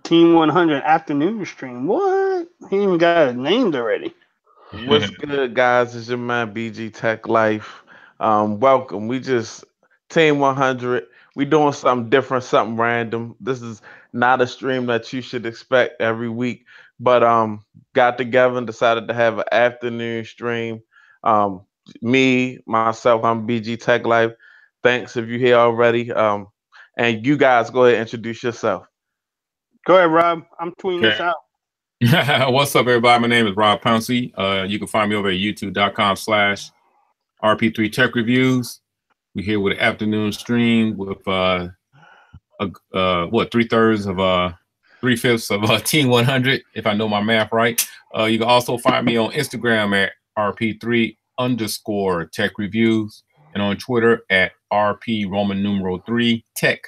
Team 100 afternoon stream. What? He even got it named already. What's good, guys? It's your man BG Tech Life. Welcome. We just Team 100. We doing something different, something random. This is not a stream that you should expect every week, but got together and decided to have an afternoon stream. Um, myself, I'm BG Tech Life. Thanks if you're here already. And you guys go ahead and introduce yourself. Go ahead, Rob. I'm tweeting Okay. this out. What's up, everybody? My name is Rob Pouncey. You can find me over at youtube.com/RP3 Tech Reviews. We're here with an afternoon stream with three-thirds of 3/5 of Team 100, if I know my math right. You can also find me on Instagram at RP3 _ Tech Reviews and on Twitter at RP Roman numeral 3 Tech.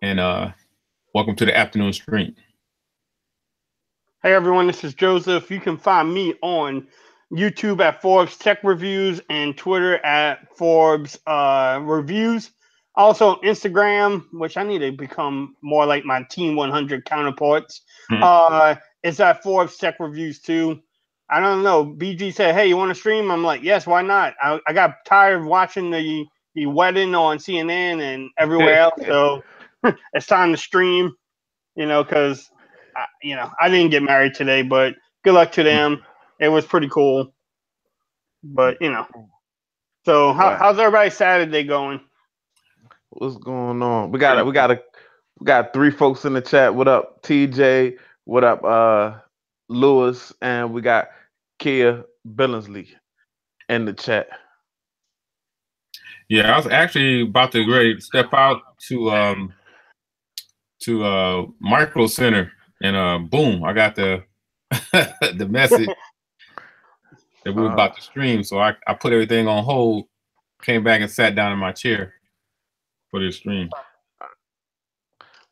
And welcome to the afternoon stream. Hey everyone, this is Joseph. You can find me on YouTube at Forbes Tech Reviews and Twitter at Forbes Reviews. Also Instagram, which I need to become more like my Team 100 counterparts. It's at Forbes Tech Reviews too. I don't know. BG said, "Hey, you want to stream?" I'm like, "Yes, why not?" I got tired of watching the wedding on CNN and everywhere else, so it's time to stream. Because I didn't get married today, but good luck to them. It was pretty cool. But so how's everybody's Saturday going? What's going on? We got three folks in the chat. What up, TJ? What up, Lewis? And we got Kia Billingsley in the chat. Yeah, I was actually about to step out to Micro Center, and boom, I got the the message that we were about to stream. So I put everything on hold, came back and sat down in my chair for this stream.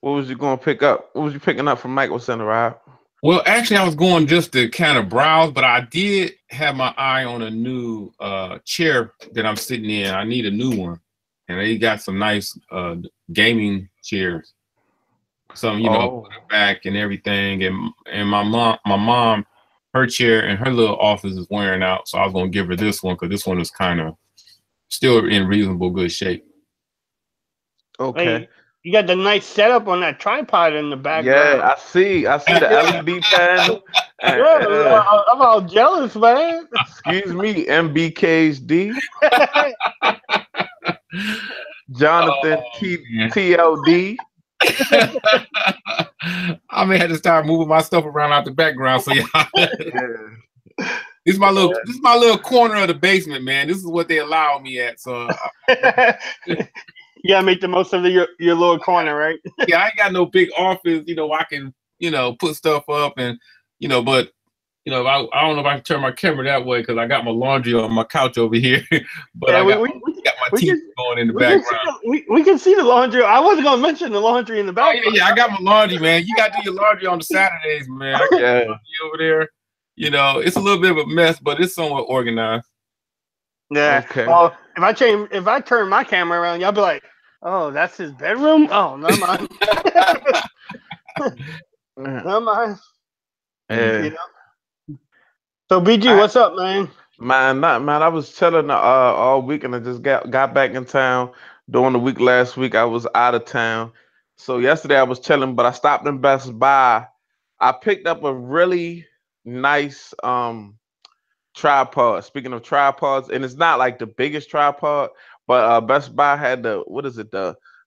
What was you going to pick up? What was you picking up from Micro Center, Rob? Well, actually, I was going just to kind of browse, but I did have my eye on a new chair that I'm sitting in. I need a new one, and they got some nice gaming chairs. Some, put it back and everything. And my mom, her chair and her little office is wearing out, so I was gonna give her this one because this one is kind of still in reasonable good shape. Okay. Hey, you got the nice setup on that tripod in the background. Yeah, I see the LED panel. I'm all jealous, man. Excuse me, MBKHD. Jonathan TLD. I may have to start moving my stuff around out the background. So yeah. This is my little corner of the basement, man. This is what they allow me at. So you gotta make the most of your little corner, right? Yeah, I ain't got no big office, I can, put stuff up and, but I don't know if I can turn my camera that way because I got my laundry on my couch over here. But yeah, I got my TV going in the background. We can see the laundry. I wasn't gonna mention the laundry in the background. Yeah, I got my laundry, man. You got to do your laundry on the Saturdays, man. I got laundry over there. It's a little bit of a mess, but it's somewhat organized. Yeah. Okay. Well, if I turn my camera around, y'all be like, "Oh, that's his bedroom." Oh, never mind. Never mind. Yeah. So BG, what's up, man? Man, I was chilling all week, and I just got back in town. During the week last week, I was out of town. So yesterday I was chilling, but I stopped in Best Buy. I picked up a really nice tripod. Speaking of tripods, and it's not like the biggest tripod, but Best Buy had the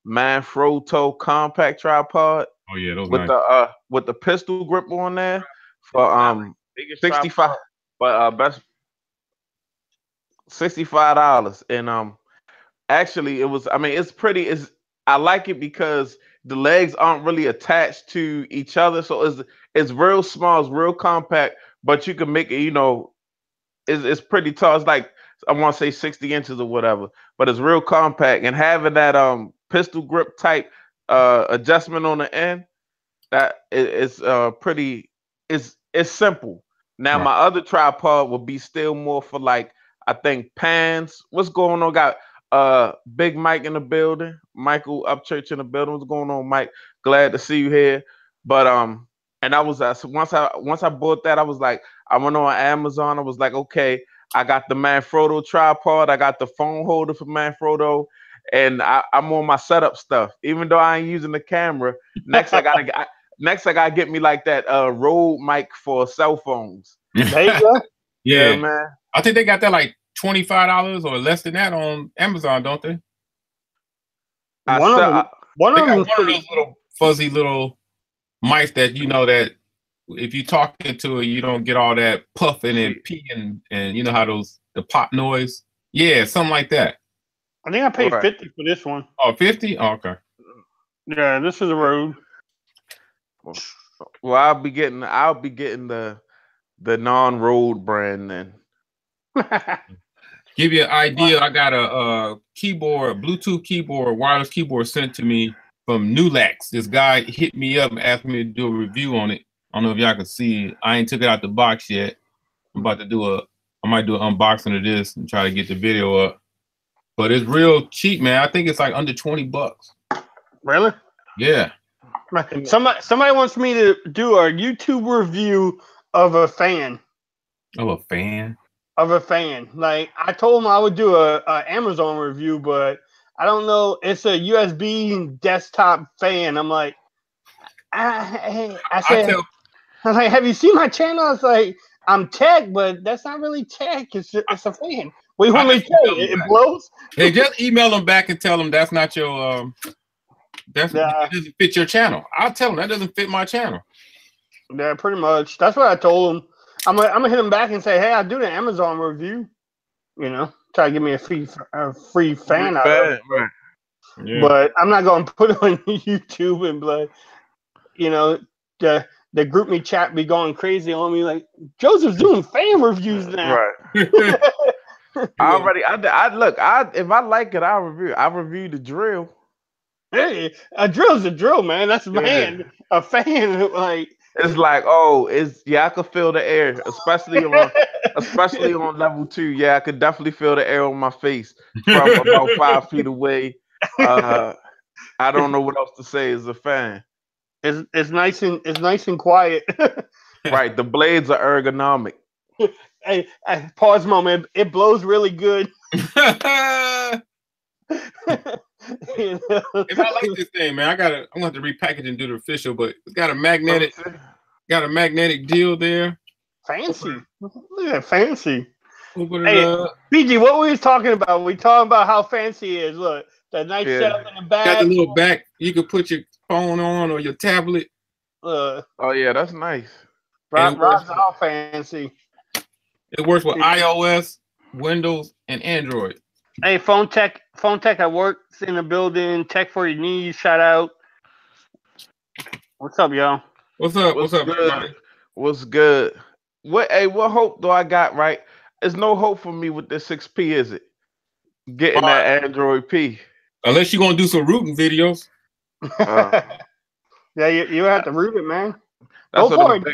Manfrotto compact tripod. Oh yeah, those with nice. With the pistol grip on there for 65, but best $65, and actually it was. I mean, it's pretty. I like it because the legs aren't really attached to each other, so it's real small, it's real compact, but you can make it. It's pretty tall. It's like I want to say 60 inches or whatever, but it's real compact, and having that pistol grip type adjustment on the end, that is pretty. It's simple. Now my other tripod would be still more for like I think pans. What's going on? Got Big Mike in the building. Michael Upchurch in the building. What's going on, Mike? Glad to see you here. But and I was once I bought that, I was like, I went on Amazon. I was like, okay, I got the Manfrotto tripod, I got the phone holder for Manfrotto, and I'm on my setup stuff. Even though I ain't using the camera, next I gotta get me like that Rode mic for cell phones. There you go. Yeah, man. I think they got that like $25 or less than that on Amazon, don't they? One of them those little fuzzy little mics that that if you talking to it, you don't get all that puffing and peeing and you know how the pop noise. Yeah, something like that. I think I paid $50 for this one. Oh, $50? Oh, okay. Yeah, this is a Rode. Well, I'll be getting the non-Rode brand then. Give you an idea, I got a keyboard, Bluetooth keyboard, wireless keyboard sent to me from Nulax. This guy hit me up and asked me to do a review on it. I don't know if y'all can see it. I ain't took it out the box yet. I'm about to I might do an unboxing of this and try to get the video up. But it's real cheap, man. I think it's like under $20. Really? Yeah. Somebody wants me to do a YouTube review of a fan. Of a fan? Of a fan. Like, I told him I would do a Amazon review, but I don't know. It's a USB desktop fan. I'm like, I was like, have you seen my channel? I was like, I'm tech, but that's not really tech. It's a fan. What do you want me to tell you? It blows? Hey, just email them back and tell them that's not your that doesn't fit your channel. I'll tell them that doesn't fit my channel. Yeah, pretty much. That's what I told him. I'm gonna hit him back and say, hey, I'll do the Amazon review. Try to give me a free fan out of it. Right. Yeah. But I'm not gonna put it on YouTube and be like, the group me chat be going crazy on me like Joseph's doing fan reviews now. Right. If I like it, I'll review the drill. Hey, a drill's a drill, man. That's a man. A fan, like it's like, I could feel the air, especially on level 2. Yeah, I could definitely feel the air on my face from about 5 feet away. I don't know what else to say. It's a fan. It's nice and quiet. Right, the blades are ergonomic. Hey, pause moment. It blows really good. If I like this thing, man, I'm gonna have to repackage and do the official, but it's got a magnetic deal there. Fancy. Look at that fancy. Open it up. PG, what we was talking about? We talking about how fancy it is. Look, the nice setup in the back. Got the little back. You can put your phone on or your tablet. Oh yeah, that's nice. Rob's all fancy. It works with iOS, Windows, and Android. Hey, phone tech at work in the building. Tech for your knees. Shout out. What's up, y'all? What's up, everybody? What's good? What hope do I got? Right, there's no hope for me with this 6P, is it? Getting that Android P. Unless you're gonna do some rooting videos. Yeah, you have to root it, man. Go for it.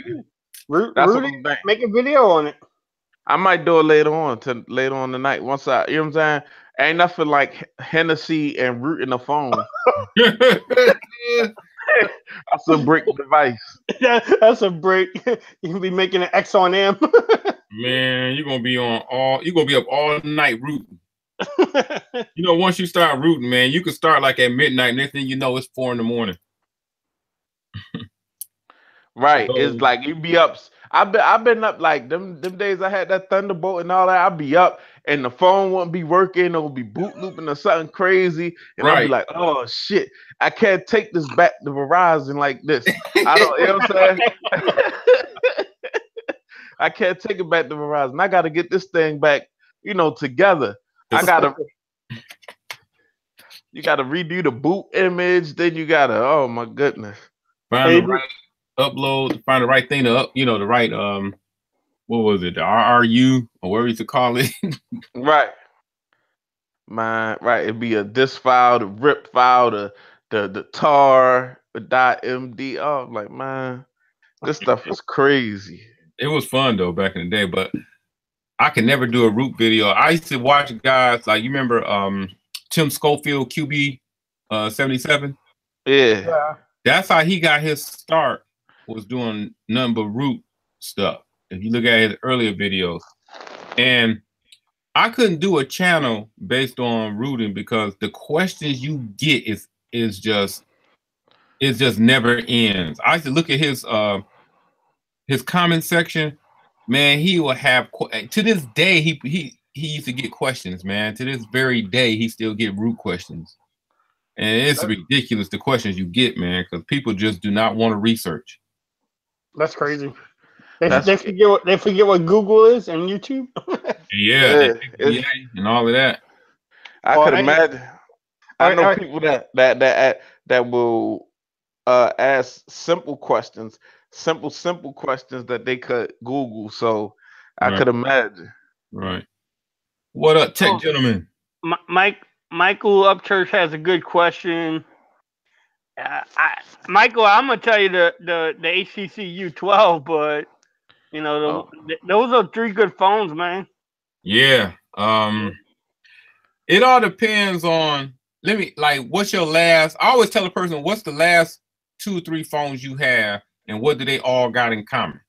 Root it. Make a video on it. I might do it later on tonight. Once you know what I'm saying? Ain't nothing like Hennessy and rooting the phone. That's a brick device. That's a brick. You can be making an X on M. Man, you're gonna be up all night rooting. Once you start rooting, man, you can start like at midnight. Next thing you know, it's 4 a.m. Right. So, it's like you be up. I've been up like them days I had that Thunderbolt and all that. I'd be up and the phone wouldn't be working, or would be boot looping or something crazy. And I'd be like, oh shit, I can't take this back to Verizon like this. I don't, you know what I'm saying? I can't take it back to Verizon. I gotta get this thing back, together. You gotta redo the boot image, then you gotta, oh my goodness. Find the right upload, find the right thing to up, the right what was it, the RRU or whatever you to call it. Right. It'd be a disk file, the RIP file, the tar, the .md. Oh, I'm like, man, this stuff is crazy. It was fun though back in the day, but I could never do a root video. I used to watch guys like, you remember Tim Schofield, QB 77? Yeah. That's how he got his start was doing nothing but root stuff. If you look at his earlier videos, and I couldn't do a channel based on rooting because the questions you get is just never ends. I used to look at his comment section. Man, he will have to this day he used to get questions, man. To this very day, he still get root questions. And it's ridiculous the questions you get, man, because people just do not want to research. That's crazy. They forget what Google is and YouTube. Yeah, and all of that. I could imagine. I know people that will ask simple questions that they could Google. So I could imagine. Right. What up, tech gentlemen? Michael Upchurch has a good question. Michael, I'm gonna tell you the HTC U12, but you know those are 3 good phones, man. Yeah. It all depends on. What's your last? I always tell a person, what's the last 2 or 3 phones you have, and what do they all got in common?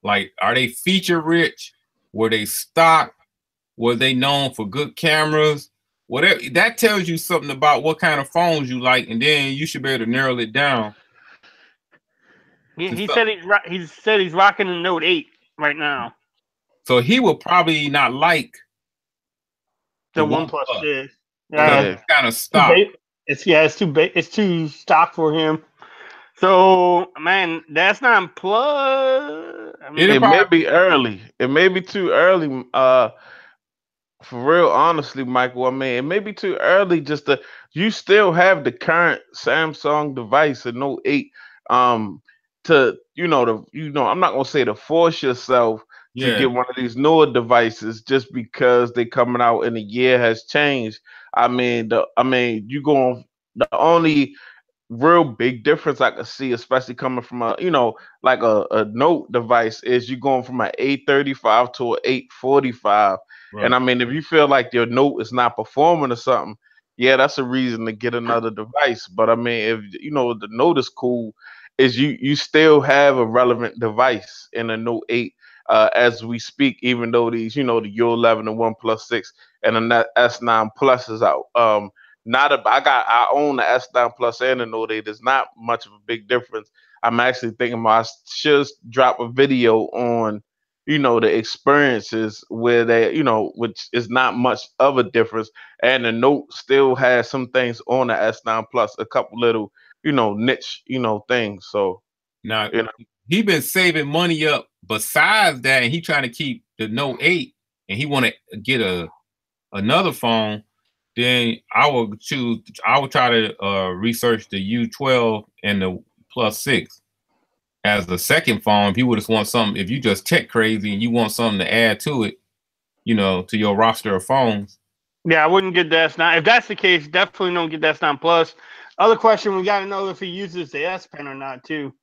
Like, are they feature rich? Were they stock? Were they known for good cameras? Whatever, that tells you something about what kind of phones you like, and then you should be able to narrow it down. He said he's rocking the Note 8 right now. So he will probably not like the OnePlus 6. Yeah, it's kind of stock. It's too stock for him. So, man, that's not plus. It may be early. It may be too early. For real, honestly, Michael. I mean, it may be too early. You still have the current Samsung device, a Note 8. I'm not gonna say to force yourself to get one of these newer devices just because they coming out and the year has changed. The only real big difference I could see, especially coming from a Note device, is you going from an 835 to an 845. Right. And I mean, if you feel like your Note is not performing or something, yeah, that's a reason to get another device. But I mean, if the Note is cool, is you still have a relevant device in a Note 8 as we speak, even though these, the U11 and OnePlus 6 and the S9 Plus is out. I own the S9 Plus and the Note 8. There's not much of a big difference. I'm actually thinking I should drop a video on, the experiences where they, which is not much of a difference. And the Note still has some things on the S9 Plus, a couple little, niche, things. So now he been saving money up besides that, and he trying to keep the Note 8, and he want to get another phone. Then I will try to research the U12 and the Plus 6 as the second phone. If you would just want something, if you just tech crazy and you want something to add to it, to your roster of phones. Yeah, I wouldn't get the S9. If that's the case, definitely don't get the S9 Plus. Other question, we got to know if he uses the S Pen or not, too.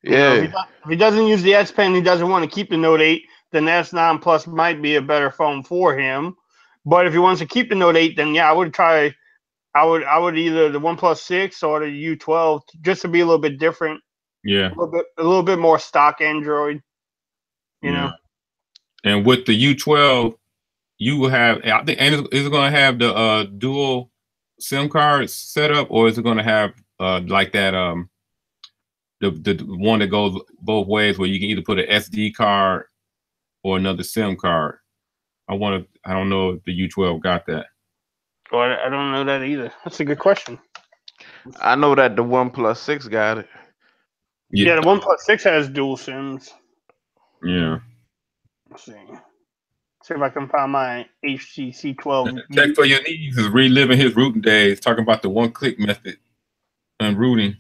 Yeah. If he doesn't use the S Pen, he doesn't want to keep the Note 8, then the S9 Plus might be a better phone for him. But if he wants to keep the Note 8, then yeah, I would either the OnePlus 6 or the U12 just to be a little bit different. Yeah. A little bit more stock Android. You know. And with the U12, you will have, I think, and is it going to have the dual SIM cards set up, or is it going to have like that the one that goes both ways, where you can either put an SD card or another SIM card? I don't know if the U12 got that. Well, I don't know that either. That's a good question. I know that the OnePlus 6 got it. Yeah, the OnePlus 6 has dual SIMs. Yeah. Let's see. See if I can find my HTC 12. Tech for Your Needs is reliving his rooting days, talking about the one-click method and rooting.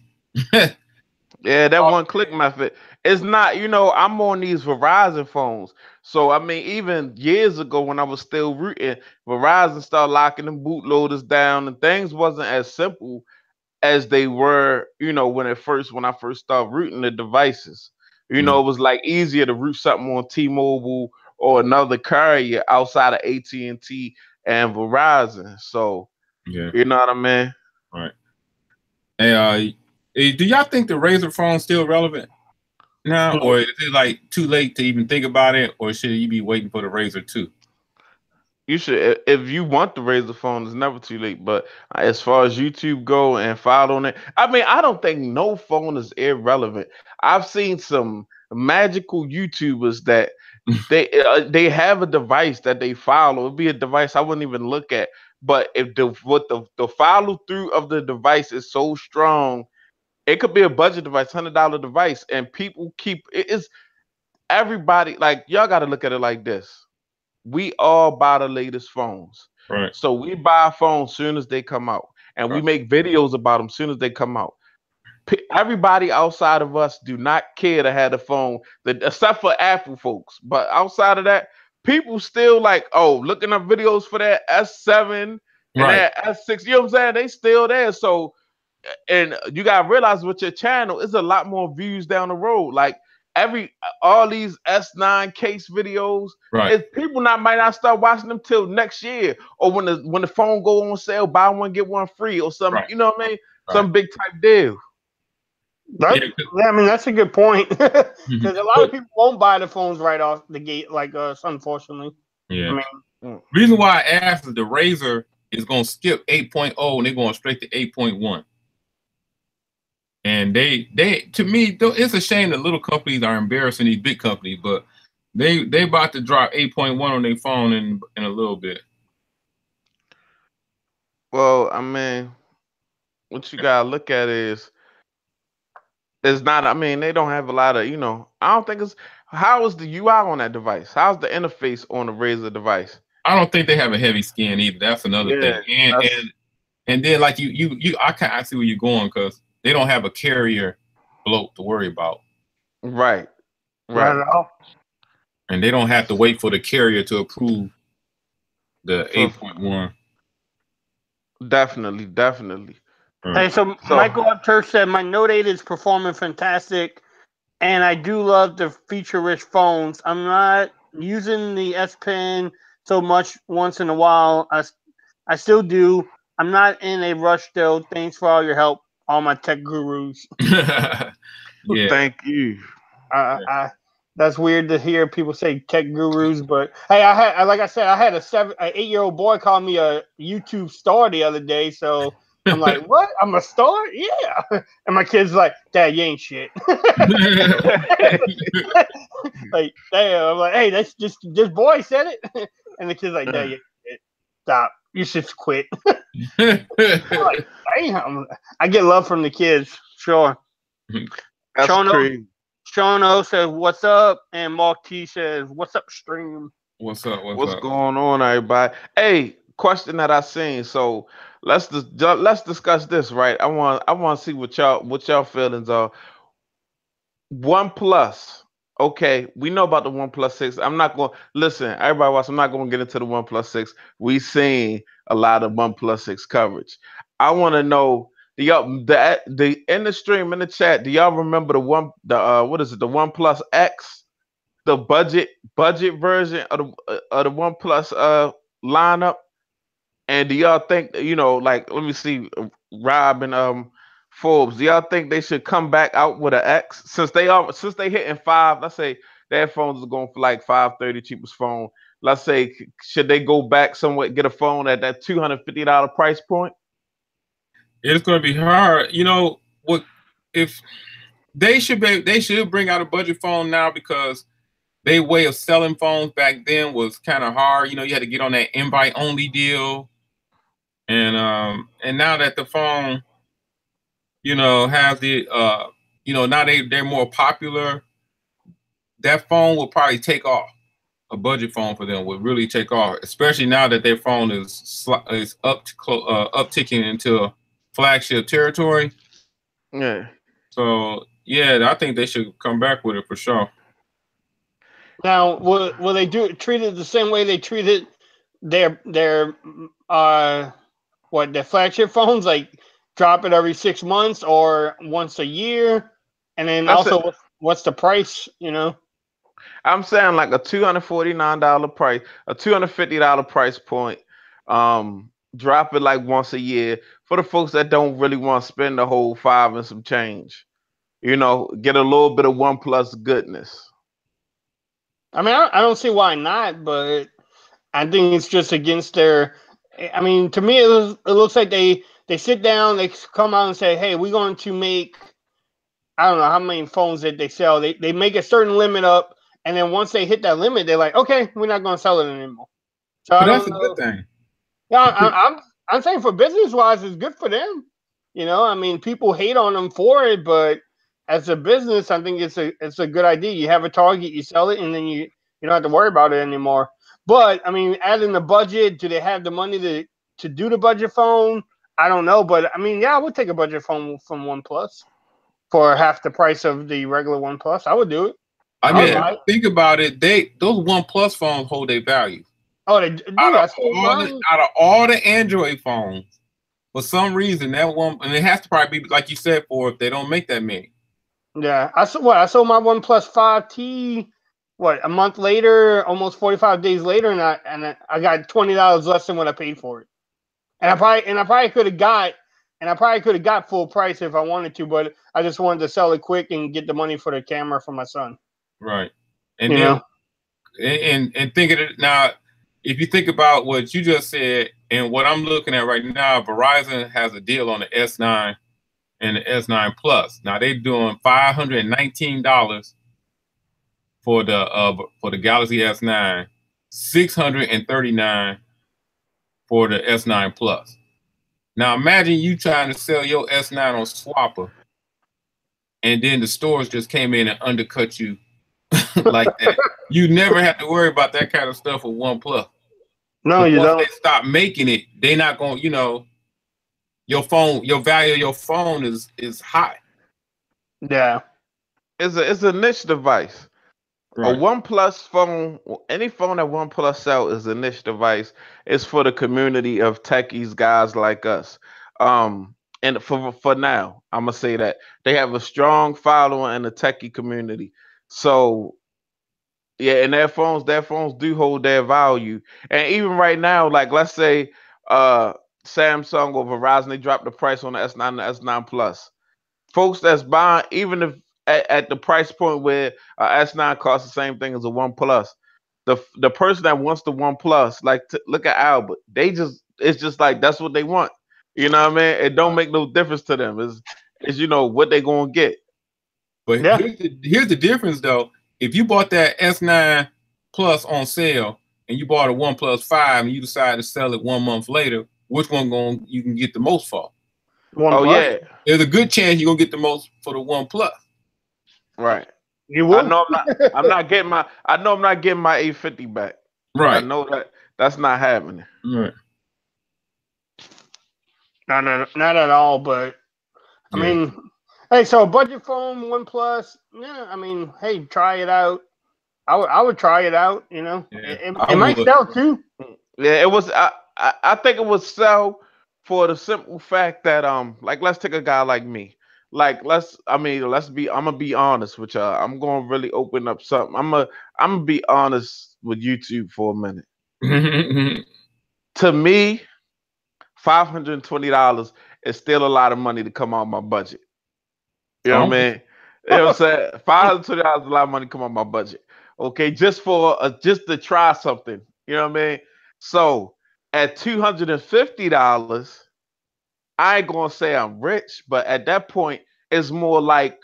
Yeah, that one-click method. It's not, I'm on these Verizon phones. So, I mean, even years ago when I was still rooting, Verizon started locking them bootloaders down, and things wasn't as simple as they were, when I first started rooting the devices. It was like easier to root something on T-Mobile or another carrier outside of AT&T and Verizon. So, yeah, you know what I mean? Right. Hey, do y'all think the Razr phone still relevant? now, or is it like too late to even think about it, or should you be waiting for the Razor 2? You should, if you want the Razor phone, it's never too late. But as far as YouTube go and following it, I mean, I don't think no phone is irrelevant. I've seen some magical YouTubers that they have a device that they follow. It'd be a device I wouldn't even look at. But if the follow through of the device is so strong, it could be a budget device, $100 device, and people keep it is everybody like y'all got to look at it like this. We all buy the latest phones. Right. So we buy phones soon as they come out, and we make videos about them soon as they come out. Everybody outside of us do not care to have the phone, except for Apple folks. But outside of that, people still like, oh, looking up videos for that S7 and that S6. You know what I'm saying? They still there. So, and you gotta realize with your channel, it's a lot more views down the road. Like all these S9 case videos, people might not start watching them till next year, or when the phone go on sale, buy one get one free, or something. You know what I mean? Some big type deal. I mean, that's a good point, because a lot of people won't buy the phones right off the gate, like us, unfortunately. Yeah. I mean, reason why I asked is the Razor is going to skip 8.0 and they're going straight to 8.1. And they to me, it's a shame that little companies are embarrassing these big companies, but they about to drop 8.1 on their phone in a little bit. Well, I mean, what you gotta look at is it's not. I mean, they don't have a lot of, I don't think it's. How is the UI on that device? How's the interface on the Razor device? I don't think they have a heavy skin either. That's another thing. And then like I see where you're going, because they don't have a carrier bloat to worry about. Right. And they don't have to wait for the carrier to approve the 8.1. Definitely. Hey, so Michael Upchurch said my Note 8 is performing fantastic, and I do love the feature-rich phones. I'm not using the S Pen so much once in a while. I still do. I'm not in a rush though. Thanks for all your help, all my tech gurus. Thank you. That's weird to hear people say tech gurus, but hey, I had an 8-year-old boy call me a YouTube star the other day, so I'm like, what? I'm a star? Yeah. And my kid's like, Dad, you ain't shit. Like, damn. I'm like, hey, that's just this boy said it. And the kid's like, Dad, you ain't shit. Stop. You should quit. I'm like, damn. I get love from the kids, sure. That's crazy. Shono says, what's up? And Mark T says, what's up, stream? What's up? What's going on, everybody? Hey, question that I seen. So let's discuss this, right? I want to see what y'all feelings are. OnePlus. Okay, we know about the OnePlus 6. I'm not going to listen, everybody watch. I'm not going to get into the OnePlus 6. We seen a lot of OnePlus 6 coverage. I want to know the in the stream, in the chat, do y'all remember the OnePlus X, the budget version of the OnePlus lineup? And do y'all think, like, let me see, Rob and Forbes, do y'all think they should come back out with an X since they hitting 5? Let's say their phones are going for like $530 cheapest phone. Let's say, should they go back somewhere, get a phone at that $250 price point? It's going to be hard. What if they should bring out a budget phone now, because their way of selling phones back then was kind of hard. You had to get on that invite only deal. And now that the phone, has the now they're more popular, that phone will probably take off. A budget phone for them would really take off, especially now that their phone is upticking into flagship territory. Yeah. So I think they should come back with it for sure. Now, will they treat it the same way they treated their flagship phones, like drop it every 6 months or once a year? And then what's the price? I'm saying like a $249 price, a $250 price point. Drop it like once a year for the folks that don't really want to spend the whole $5 and some change. you know, get a little bit of OnePlus goodness. I mean, I don't see why not, but I think it's just against their. I mean, to me, it looks like they sit down, they come out and say, "Hey, we're going to make." I don't know how many phones that they sell. They make a certain limit up, and then once they hit that limit, they're like, "Okay, we're not going to sell it anymore." So But I that's don't a know. good thing. Yeah, I'm saying for business wise, it's good for them. You know, I mean, people hate on them for it, but as a business, I think it's a good idea. You have a target, you sell it, and then you don't have to worry about it anymore. But I mean, adding the budget, do they have the money to do the budget phone? I don't know, but I mean, yeah, I would take a budget phone from OnePlus for half the price of the regular OnePlus. I would do it. I I would mean, buy it. think about it. Those OnePlus phones hold their value. Oh, they do. Out I of sold all mine. out of all the Android phones, for some reason that one, and it has to probably be like you said, for if they don't make that many. Yeah, I sold my OnePlus 5T. What, a month later, almost 45 days later, and I got $20 less than what I paid for it. And I probably could have got full price if I wanted to, but I just wanted to sell it quick and get the money for the camera for my son. Right. And You then know? and think of it now. If you think about what you just said and what I'm looking at right now, Verizon has a deal on the S9 and the S9 Plus. Now they're doing $519 for the Galaxy S9, $639 for the S9 Plus. Now imagine you trying to sell your S9 on Swapper, and then the stores just came in and undercut you like that. You never have to worry about that kind of stuff with OnePlus. No, But you once don't. they stop making it, they're not going. You know, your value of your phone is high. Yeah. It's a niche device. Right. A OnePlus phone, any phone that OnePlus sell is a niche device. It's for the community of techies, guys like us. And for now, I'm gonna say that they have a strong following in the techie community. So yeah, and their phones do hold their value. And even right now, like let's say Samsung or Verizon, they dropped the price on the S9 and the S9 Plus. Folks that's buying, even if at the price point where S9 costs the same thing as a One Plus, the person that wants the One Plus, like look at Albert, it's just like that's what they want. You know what I mean? It don't make no difference to them. It's you know what they gonna get. But Yeah. here's the difference though. If you bought that S9 Plus on sale and you bought a OnePlus 5 and you decide to sell it 1 month later, which one you can get the most for? Oh OnePlus. yeah, There's a good chance you're gonna get the most for the OnePlus. right. You will. I know I'm not getting my 850 back. I Right. know that's not happening. Right. Not at all, but I Yeah. mean, hey, so a budget phone, OnePlus, yeah, I mean, hey, try it out. I would try it out, you know. Yeah, It might sell too. Yeah, it was. I think it would sell for the simple fact that like let's take a guy like me. Like let's be. I'm gonna be honest with y'all. I'm gonna really open up something. I'm gonna be honest with YouTube for a minute. To me, $520 is still a lot of money to come out my budget. You know what I mean? You know what I'm saying? $520 is a lot of money to come out my budget. Okay, just for just to try something. You know what I mean? So at $250, I ain't gonna say I'm rich, but at that point, it's more like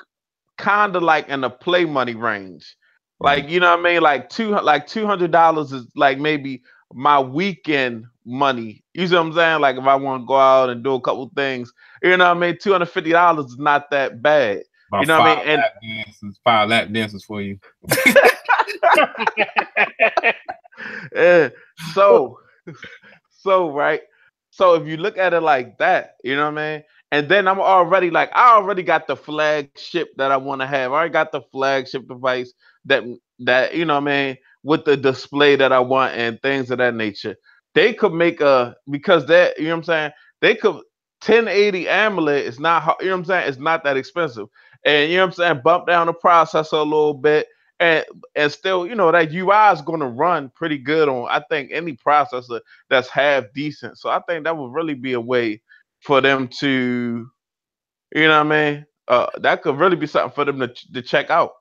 kind of like in the play money range. Like you know what I mean? Like $200 is like maybe my weekend money. You see what I'm saying? Like if I want to go out and do a couple things, you know what I mean? $250 is not that bad. About You know what I mean? And 5 lap dances for you. yeah, so right. So if you look at it like that, you know what I mean? And then I already got the flagship that I want to have. I already got the flagship device that you know what I mean, with the display that I want and things of that nature. They could make because that, you know what I'm saying? They could 1080 AMOLED is not you know what I'm saying? It's not that expensive. And you know what I'm saying? Bump down the processor a little bit and still, you know, that UI is going to run pretty good on I think any processor that's half decent. So I think that would really be a way for them to, you know what I mean, that could really be something for them to check out.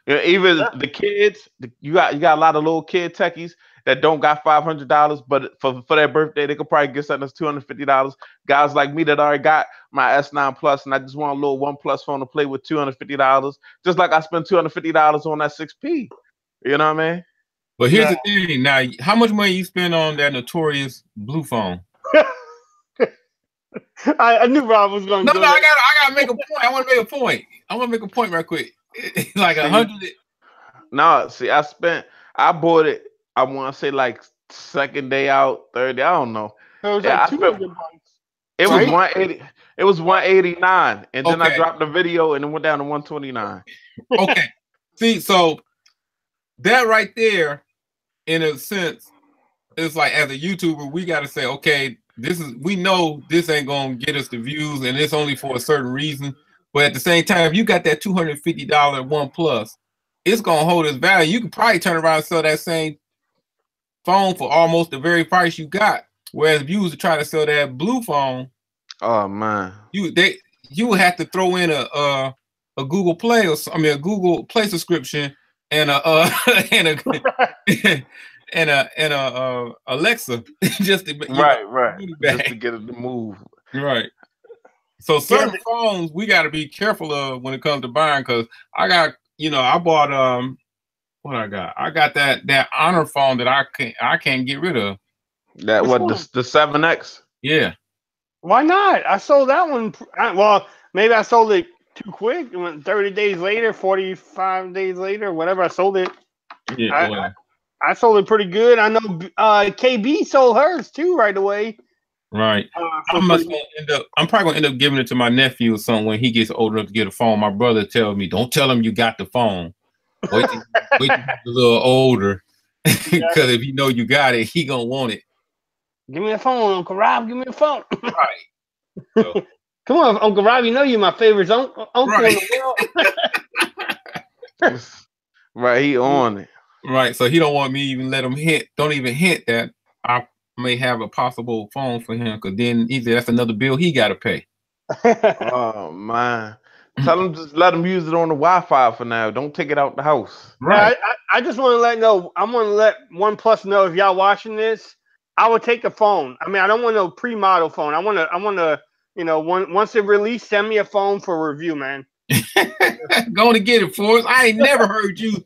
You know, even the kids, you got a lot of little kid techies that don't got $500, but for their birthday they could probably get something that's $250. Guys like me that already got my S9 Plus and I just want a little OnePlus phone to play with $250. Just like I spent $250 on that 6P. You know what I mean? But here's the thing. Now, how much money you spend on that notorious blue phone? I knew Rob was going to go. No, I gotta make a point. I want to make a point. I want to make a point right quick. Like 100. No, see, I bought it. I want to say like second day out, third day. I don't know. It was like $200. It was 180. It was 189, and then I dropped the video, and it went down to 129. Okay. See, so that right there, in a sense, it's like as a YouTuber, we got to say, okay, we know this ain't gonna get us the views, and it's only for a certain reason. But at the same time, if you got that $250 OnePlus, it's gonna hold its value. You could probably turn around and sell that same phone for almost the very price you got. Whereas if you was to try to sell that blue phone, oh man, you would have to throw in a Google Play a Google Play subscription and a and a Alexa just to just to get it to move. Right. So certain phones we got to be careful of when it comes to buying, because I got, I bought what I got. I got that Honor phone that I can't get rid of. That the 7X? Yeah. Why not? I sold that one. Well, maybe I sold it too quick. It went 30 days later, 45 days later, whatever. I sold it. Yeah. I sold it pretty good. I know KB sold hers too right away. Right. I'm probably gonna end up giving it to my nephew or something when he gets old enough to get a phone. My brother tells me, "Don't tell him you got the phone. Wait till he's a little older, because if you know you got it, he gonna want it." Give me a phone, Uncle Rob. Give me a phone. Right. So, come on, Uncle Rob. You know you're my favorite uncle in the world. Right. He on it. Right. So he don't want me even let him don't even hint that I may have a possible phone for him, because then that's another bill he got to pay. Oh man. Tell him just let him use it on the Wi-Fi for now. Don't take it out the house. Right. I just want to let OnePlus know, if y'all watching this, I would take a phone. I mean, I don't want no pre-model phone. I want to, once it release, send me a phone for review, man. Going to get it for us. I ain't never heard you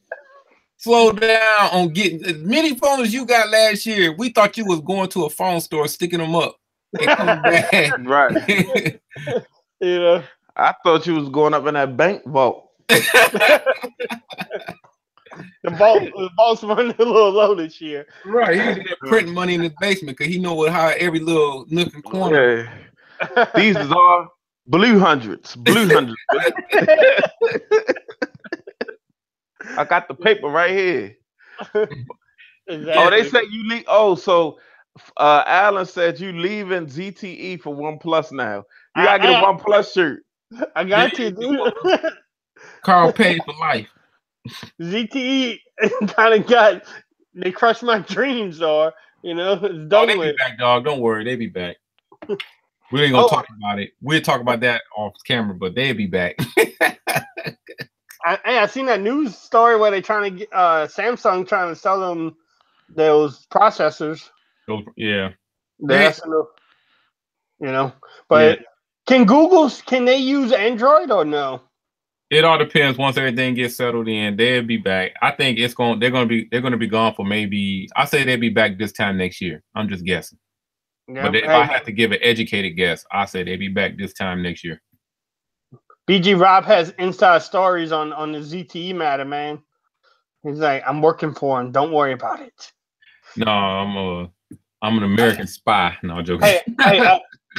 slow down on getting as many phones as you got last year. We thought you was going to a phone store, sticking them up, and coming back. Right. Yeah. I thought you was going up in that bank vault. The vault's running a little low this year. Right. He did printing money in his basement because he know how every little nook and corner. Yeah. These is all blue hundreds. Blue hundreds. I got the paper right here. Exactly. Oh, they say you leave. Oh, so Alan said you leaving ZTE for OnePlus now. You gotta get a OnePlus shirt. I got you, dude. Carl paid for life. ZTE kind of they crushed my dreams, or it's done they be back, dog. Don't worry, they be back. We ain't gonna talk about it. We'll talk about that off camera, but they'll be back. I seen that news story where they trying to get Samsung trying to sell them those processors. Yeah. But can they use Android or no? It all depends. Once everything gets settled in, they'll be back. I think they're gonna be gone for maybe, I say they'll be back this time next year. I'm just guessing. Yeah, but if I had to give an educated guess, I say they'll be back this time next year. BG Rob has inside stories on the ZTE matter, man. He's like, I'm working for him. Don't worry about it. No, I'm an American spy. No, I'm joking.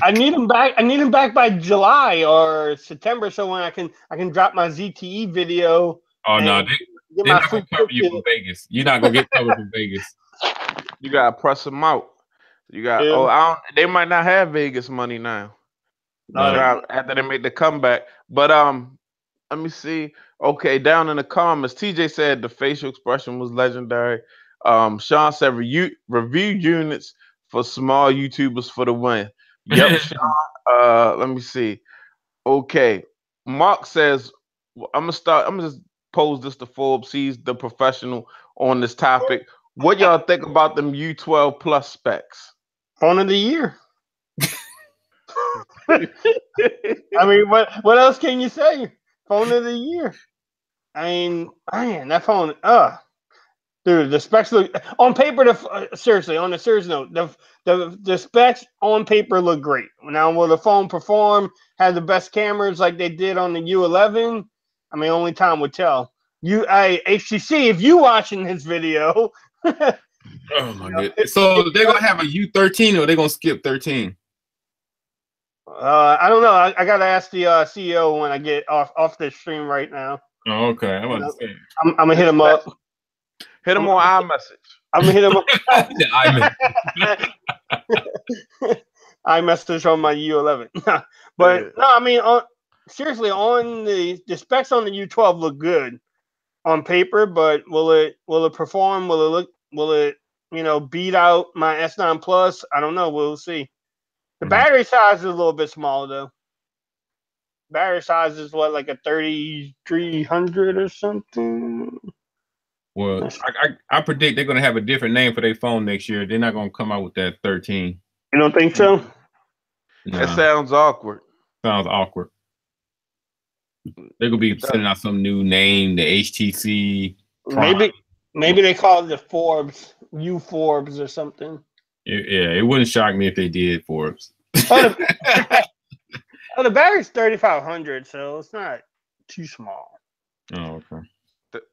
I need him back. I need him back by July or September, so when I can drop my ZTE video. Oh no, they're not gonna cover you from Vegas. You're not gonna get covered from Vegas. You gotta press them out. You got they might not have Vegas money now. After they make the comeback. But let me see. Okay, down in the comments, TJ said the facial expression was legendary. Sean said review units for small YouTubers for the win. Yep, Sean. Let me see. Okay. Mark says, I'm gonna just pose this to Forbes. He's the professional on this topic. What y'all think about them U12 Plus specs? Phone of the year. I mean, what else can you say? Phone of the year. I mean, man, that phone. Dude, the specs look on paper. Seriously, on a serious note, the specs on paper look great. Now, will the phone perform? Have the best cameras like they did on the U11? I mean, only time would tell. HTC, if you watching this video, oh my goodness. So they're gonna have a U13 or they're gonna skip 13? I don't know. I gotta ask the CEO when I get off this stream right now. Oh, okay. I'm gonna hit him up. Hit him on iMessage. I'm gonna hit him up. iMessage on my U11. But no, I mean, seriously, on the specs on the U12 look good on paper, but will it perform? Will it beat out my S9 Plus? I don't know. We'll see. The battery size is a little bit smaller though. Battery size is what, like a 3300 or something. Well, I predict they're gonna have a different name for their phone next year. They're not gonna come out with that 13. You don't think so? No. That sounds awkward. Sounds awkward. They're gonna be sending out some new name, the HTC Prime. Maybe they call it the Forbes, Forbes or something. Yeah, it wouldn't shock me if they did Forbes. The battery's 3500, so it's not too small. Oh, okay.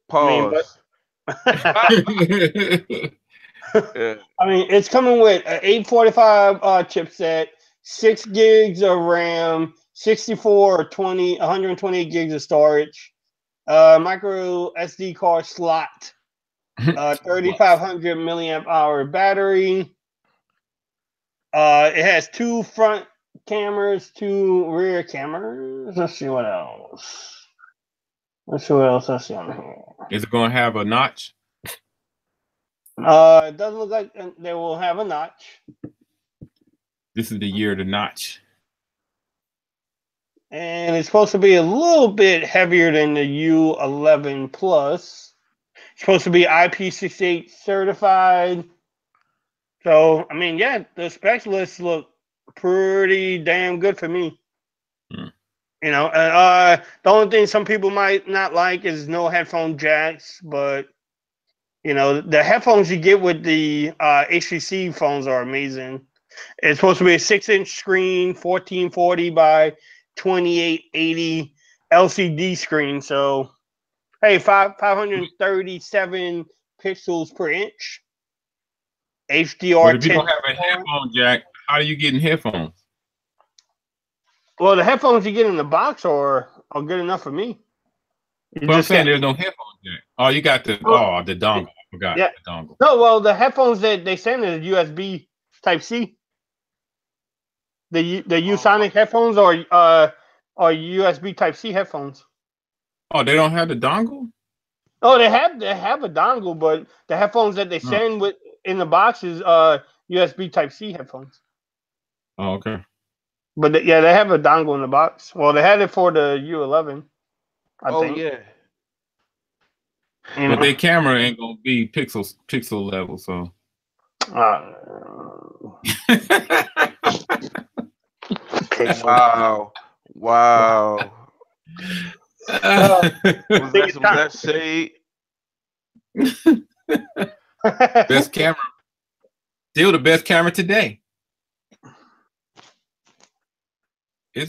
Pause. I mean, it's coming with an 845 chipset, 6 gigs of RAM, 64 or 128 gigs of storage, micro SD card slot, 3500 milliamp hour battery. It has 2 front cameras, 2 rear cameras. Let's see what else. Let's see what else I see on here. Is it going to have a notch? It doesn't look like they will have a notch. This is the year of the notch. And it's supposed to be a little bit heavier than the U11 Plus. It's supposed to be IP68 certified. So, I mean, yeah, the specs list look pretty damn good for me. The only thing some people might not like is no headphone jacks, but the headphones you get with the HTC phones are amazing. It's supposed to be a 6-inch screen, 1440 by 2880 LCD screen. So, hey, 537 pixels per inch. HDR. But if you don't have a headphone jack, how are you getting headphones? Well, the headphones you get in the box are good enough for me. But I'm saying there's no headphone jack. Oh, you got the dongle. I forgot the dongle. No, well, the headphones that they send is USB Type-C. The Usonic headphones are USB Type-C headphones. Oh, they don't have the dongle? Oh, they have a dongle, but the headphones that they send in the box is USB Type-C headphones. Oh, okay. But they have a dongle in the box. Well, they had it for the U11. I think. Yeah. But their camera ain't gonna be pixel level, so. Wow. Was that shade? Best camera. Still the best camera today.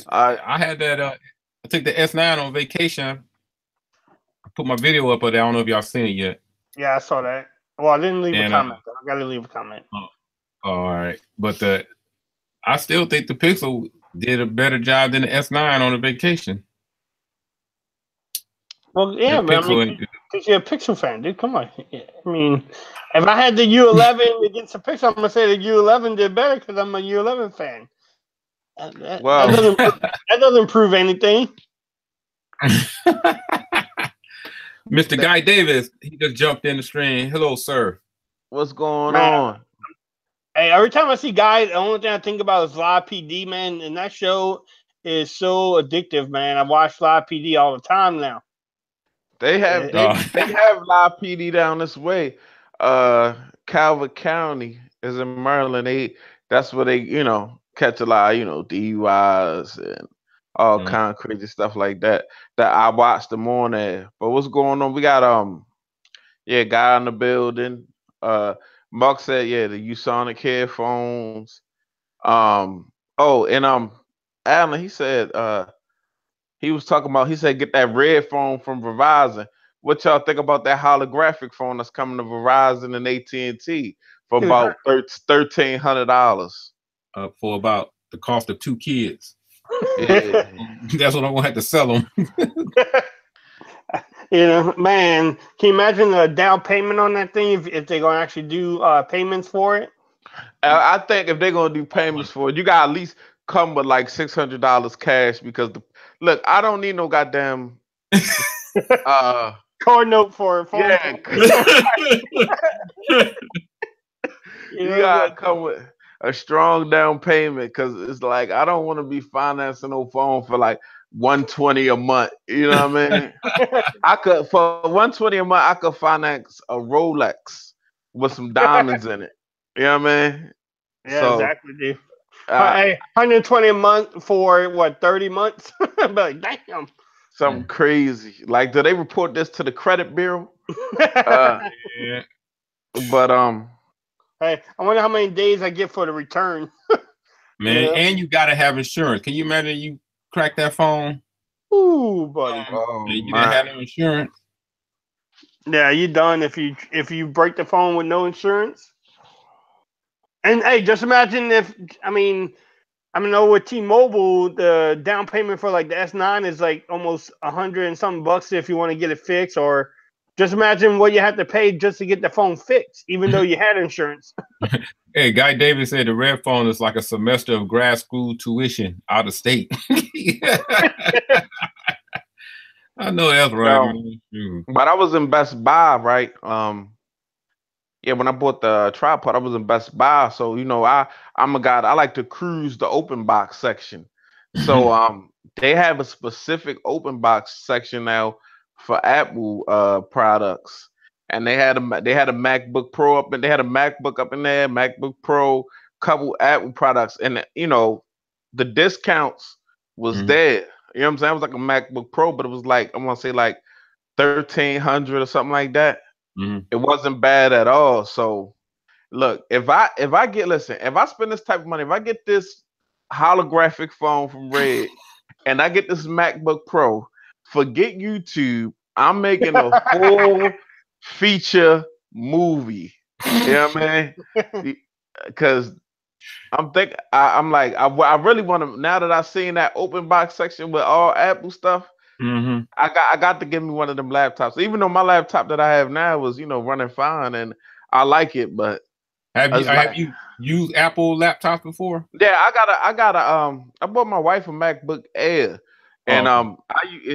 I had that. I took the S9 on vacation. I put my video up, but I don't know if y'all seen it yet. Yeah, I saw that. Well, I didn't leave a comment. I gotta leave a comment. All right, but I still think the Pixel did a better job than the S9 on the vacation. Well, yeah, but because you're a Pixel fan, dude. Come on. I mean, if I had the U11 against the Pixel, I'm gonna say the U11 did better because I'm a U11 fan. That doesn't prove anything. Mr. Guy Davis, he just jumped in the stream. Hello, sir. What's going on? Hey, every time I see Guy, the only thing I think about is Live PD, man. And that show is so addictive, man. I watch Live PD all the time now. They have live PD down this way. Calvert County is in Maryland. That's where they catch a lot of, DUIs and all kind of crazy stuff like that. That I watched them on there. But what's going on? We got guy in the building. Mark said, the Usonic headphones. Alan, he said he was talking about, he said get that red phone from Verizon. What y'all think about that holographic phone that's coming to Verizon and AT&T for about $1,300? For about the cost of 2 kids. Yeah. That's what I'm gonna have to sell them. Man, can you imagine the down payment on that thing if they're gonna actually do payments for it? I think if they're gonna do payments for it, you got at least come with like $600 cash because look, I don't need no goddamn card note for a phone. Yeah. You gotta come with a strong down payment because it's like I don't want to be financing no phone for like $120 a month. You know what I mean? I could for $120 a month, I could finance a Rolex with some diamonds in it. You know what I mean? Yeah, so, exactly, dude. Hey, $120 a month for what, 30 months? Like, damn. Something crazy. Like, do they report this to the credit bureau? Yeah. But hey, I wonder how many days I get for the return. Man, and you gotta have insurance. Can you imagine you crack that phone? Ooh, buddy. You didn't have no insurance. Yeah, you done if you break the phone with no insurance. And hey, just imagine if I know with T-Mobile, the down payment for like the S9 is like almost $100 and something bucks if you want to get it fixed, or just imagine what you have to pay just to get the phone fixed, even though you had insurance. Hey, Guy Davis said the red phone is like a semester of grad school tuition out of state. I know that's right. But I was in Best Buy, right? When I bought the tripod, I was in Best Buy. So, I'm a guy, I like to cruise the open box section. So they have a specific open box section now for Apple products. And they had a MacBook Pro up, and they had a MacBook up in there, MacBook Pro, couple Apple products, and the discounts was there. You know what I'm saying? It was like a MacBook Pro, but it was like, I want to say like $1,300 or something like that. It wasn't bad at all. So look, if I spend this type of money, if I get this holographic phone from Red and I get this MacBook Pro, forget YouTube. I'm making a full feature movie. You know what I mean? Because I'm like, I really want to, now that I've seen that open box section with all Apple stuff, I got to give me one of them laptops. Even though my laptop that I have now was, running fine and I like it, but have you used Apple laptops before? Yeah, I bought my wife a MacBook Air, and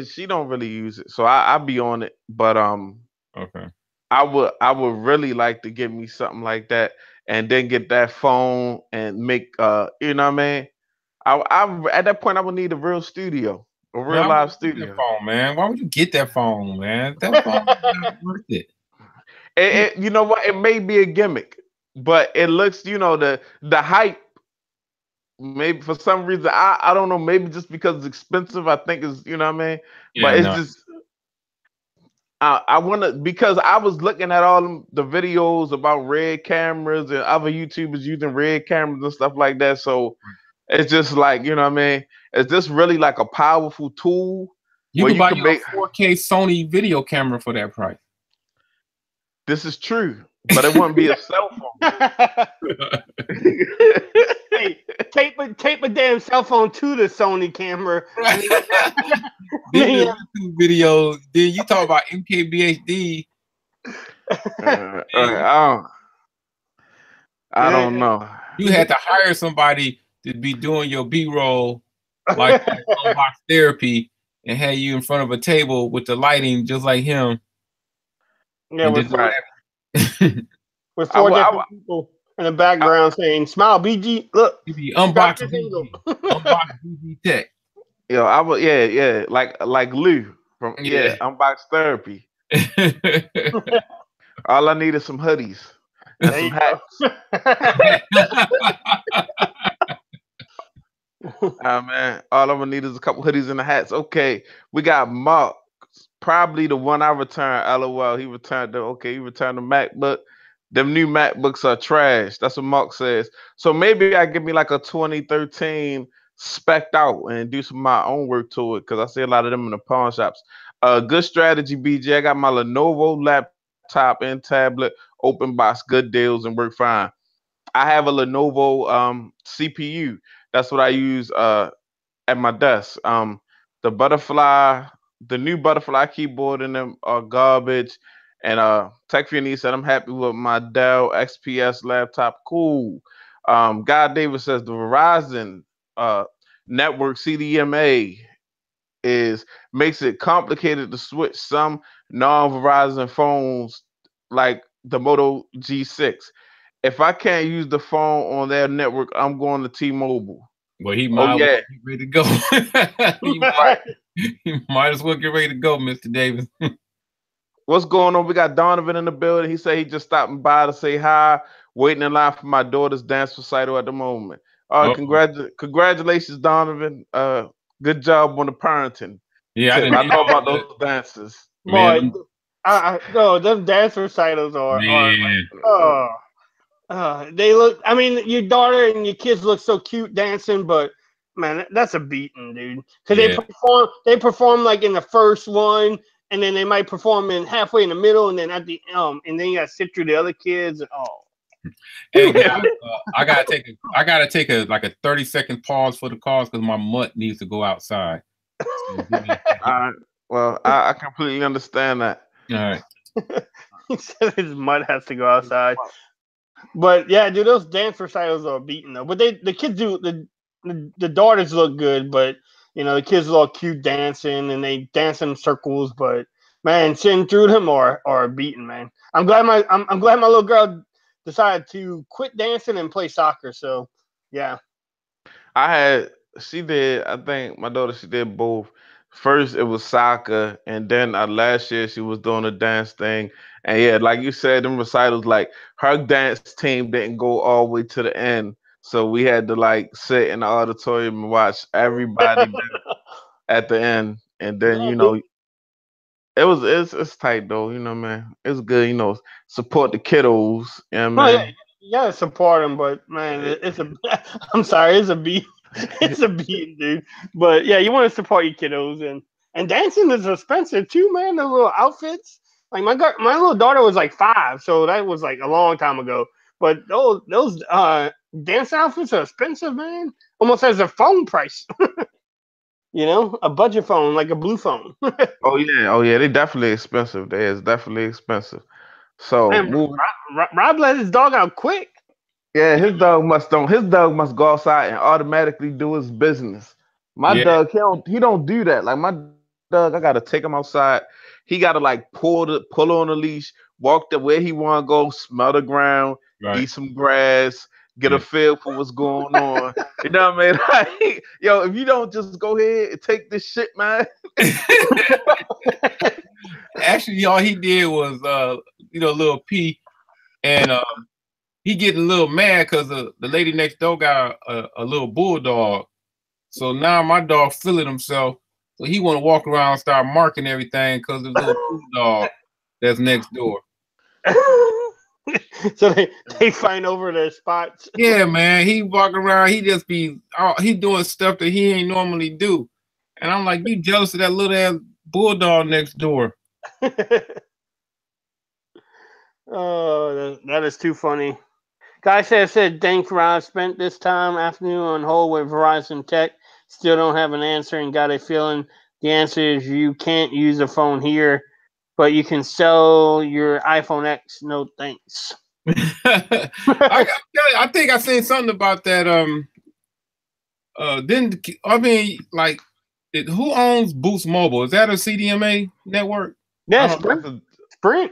she don't really use it, so I be on it. But okay, I would really like to get me something like that, and then get that phone and make you know what I mean. I at that point I would need a real studio. A real live studio. Phone, man. Why would you get that phone, man? That phone is not worth it. You know what? It may be a gimmick, but it looks, the hype. Maybe for some reason, I don't know. Maybe just because it's expensive, I think is, you know what I mean. Yeah, but it's just, I want to, because I was looking at all the videos about Red cameras and other YouTubers using Red cameras and stuff like that. So it's just like, you know what I mean. Is this really like a powerful tool? You can buy a 4K Sony video camera for that price. This is true, but it wouldn't be a cell phone. Hey, tape a damn cell phone to the Sony camera. Then videos. Then you talk about MKBHD. I don't know. You had to hire somebody to be doing your B-roll. Like unbox therapy, and had you in front of a table with the lighting just like him. Yeah, with 4 different people in the background saying, "Smile, BG, look." You be unbox BG Tech. Yo, I would, yeah, like Lou from Unbox Therapy. All I need is some hoodies and There some you hats. go. Man, all I'm gonna need is a couple hoodies and the hats. Okay, we got Mark, probably the one I returned. LOL, he returned he returned the MacBook. Them new MacBooks are trash. That's what Mark says. So maybe I give me like a 2013 spec'd out and do some of my own work to it because I see a lot of them in the pawn shops. Good strategy, BJ. I got my Lenovo laptop and tablet, open box, good deals, and work fine. I have a Lenovo CPU. That's what I use at my desk. The butterfly, the new butterfly keyboard in them are garbage. And Tech Fury said I'm happy with my Dell XPS laptop. Cool. God Davis says the Verizon uh, network CDMA is makes it complicated to switch some non-Verizon phones like the Moto G6. If I can't use the phone on their network, I'm going to T-Mobile. Well, he Oh might yeah, get ready to go. right. He might as well get ready to go, Mr. Davis. What's going on? We got Donovan in the building. He said he just stopping by to say hi. Waiting in line for my daughter's dance recital at the moment. Congratulations, Donovan. Good job on the parenting. Yeah, I know about those dances. Boy, Man, no, them dance recitals are man. they look. I mean, your daughter and your kids look so cute dancing, but man, that's a beating, dude. Because they perform like in the first one, and then they might perform in halfway in the middle, and then at the and then you gotta sit through the other kids. And, Hey, I gotta take a like a 30-second pause for the calls because my mutt needs to go outside. All right. Well, I completely understand that. All right. He said his mutt has to go outside. But yeah, dude, those dance recitals are beating though. But the kids do the daughters look good, but you know the kids are all cute dancing and they dance in circles. But man, sitting through them are beating, man. I'm glad I'm glad my little girl decided to quit dancing and play soccer. So yeah, She did. I think my daughter she did both. First it was soccer, and then last year she was doing a dance thing. And yeah, like you said, them recitals, like her dance team didn't go all the way to the end, so we had to like sit in the auditorium and watch everybody at the end. And then it's tight though. Man, it's good. Support the kiddos. Man. Yeah, support them, but man, it's a. I'm sorry, it's a beat. It's a beat, dude. But yeah, you want to support your kiddos and dancing is expensive too, man. The little outfits. Like my little daughter was like 5, so that was like a long time ago. But those dance outfits are expensive, man. Almost as a phone price. A budget phone, like a blue phone. Oh yeah, they definitely expensive. They is definitely expensive. So man, Rob let his dog out quick. Yeah, his dog must go outside and automatically do his business. My dog, he don't do that. Like my dog, I gotta take him outside. He gotta like pull on the leash, walk to where he wanna go, smell the ground, eat some grass, get a feel for what's going on. You know what I mean? Like, yo, if you don't just go ahead and take this shit, man. Actually, all he did was little P, and he getting a little mad because the lady next door got a little bulldog. So now my dog feeling himself. So he want to walk around and start marking everything because of the little bulldog that's next door. So they find over their spots. Yeah, man. He walk around. He just he doing stuff that he ain't normally do. And I'm like, you jealous of that little ass bulldog next door. Oh, that is too funny. Guy said, thanks, Rod. Spent this time afternoon on hold with Verizon Tech. Still don't have an answer and got a feeling the answer is you can't use the phone here, but you can sell your iPhone X. No thanks. I think I seen something about that. Who owns Boost Mobile? Is that a CDMA network? Yeah, Sprint.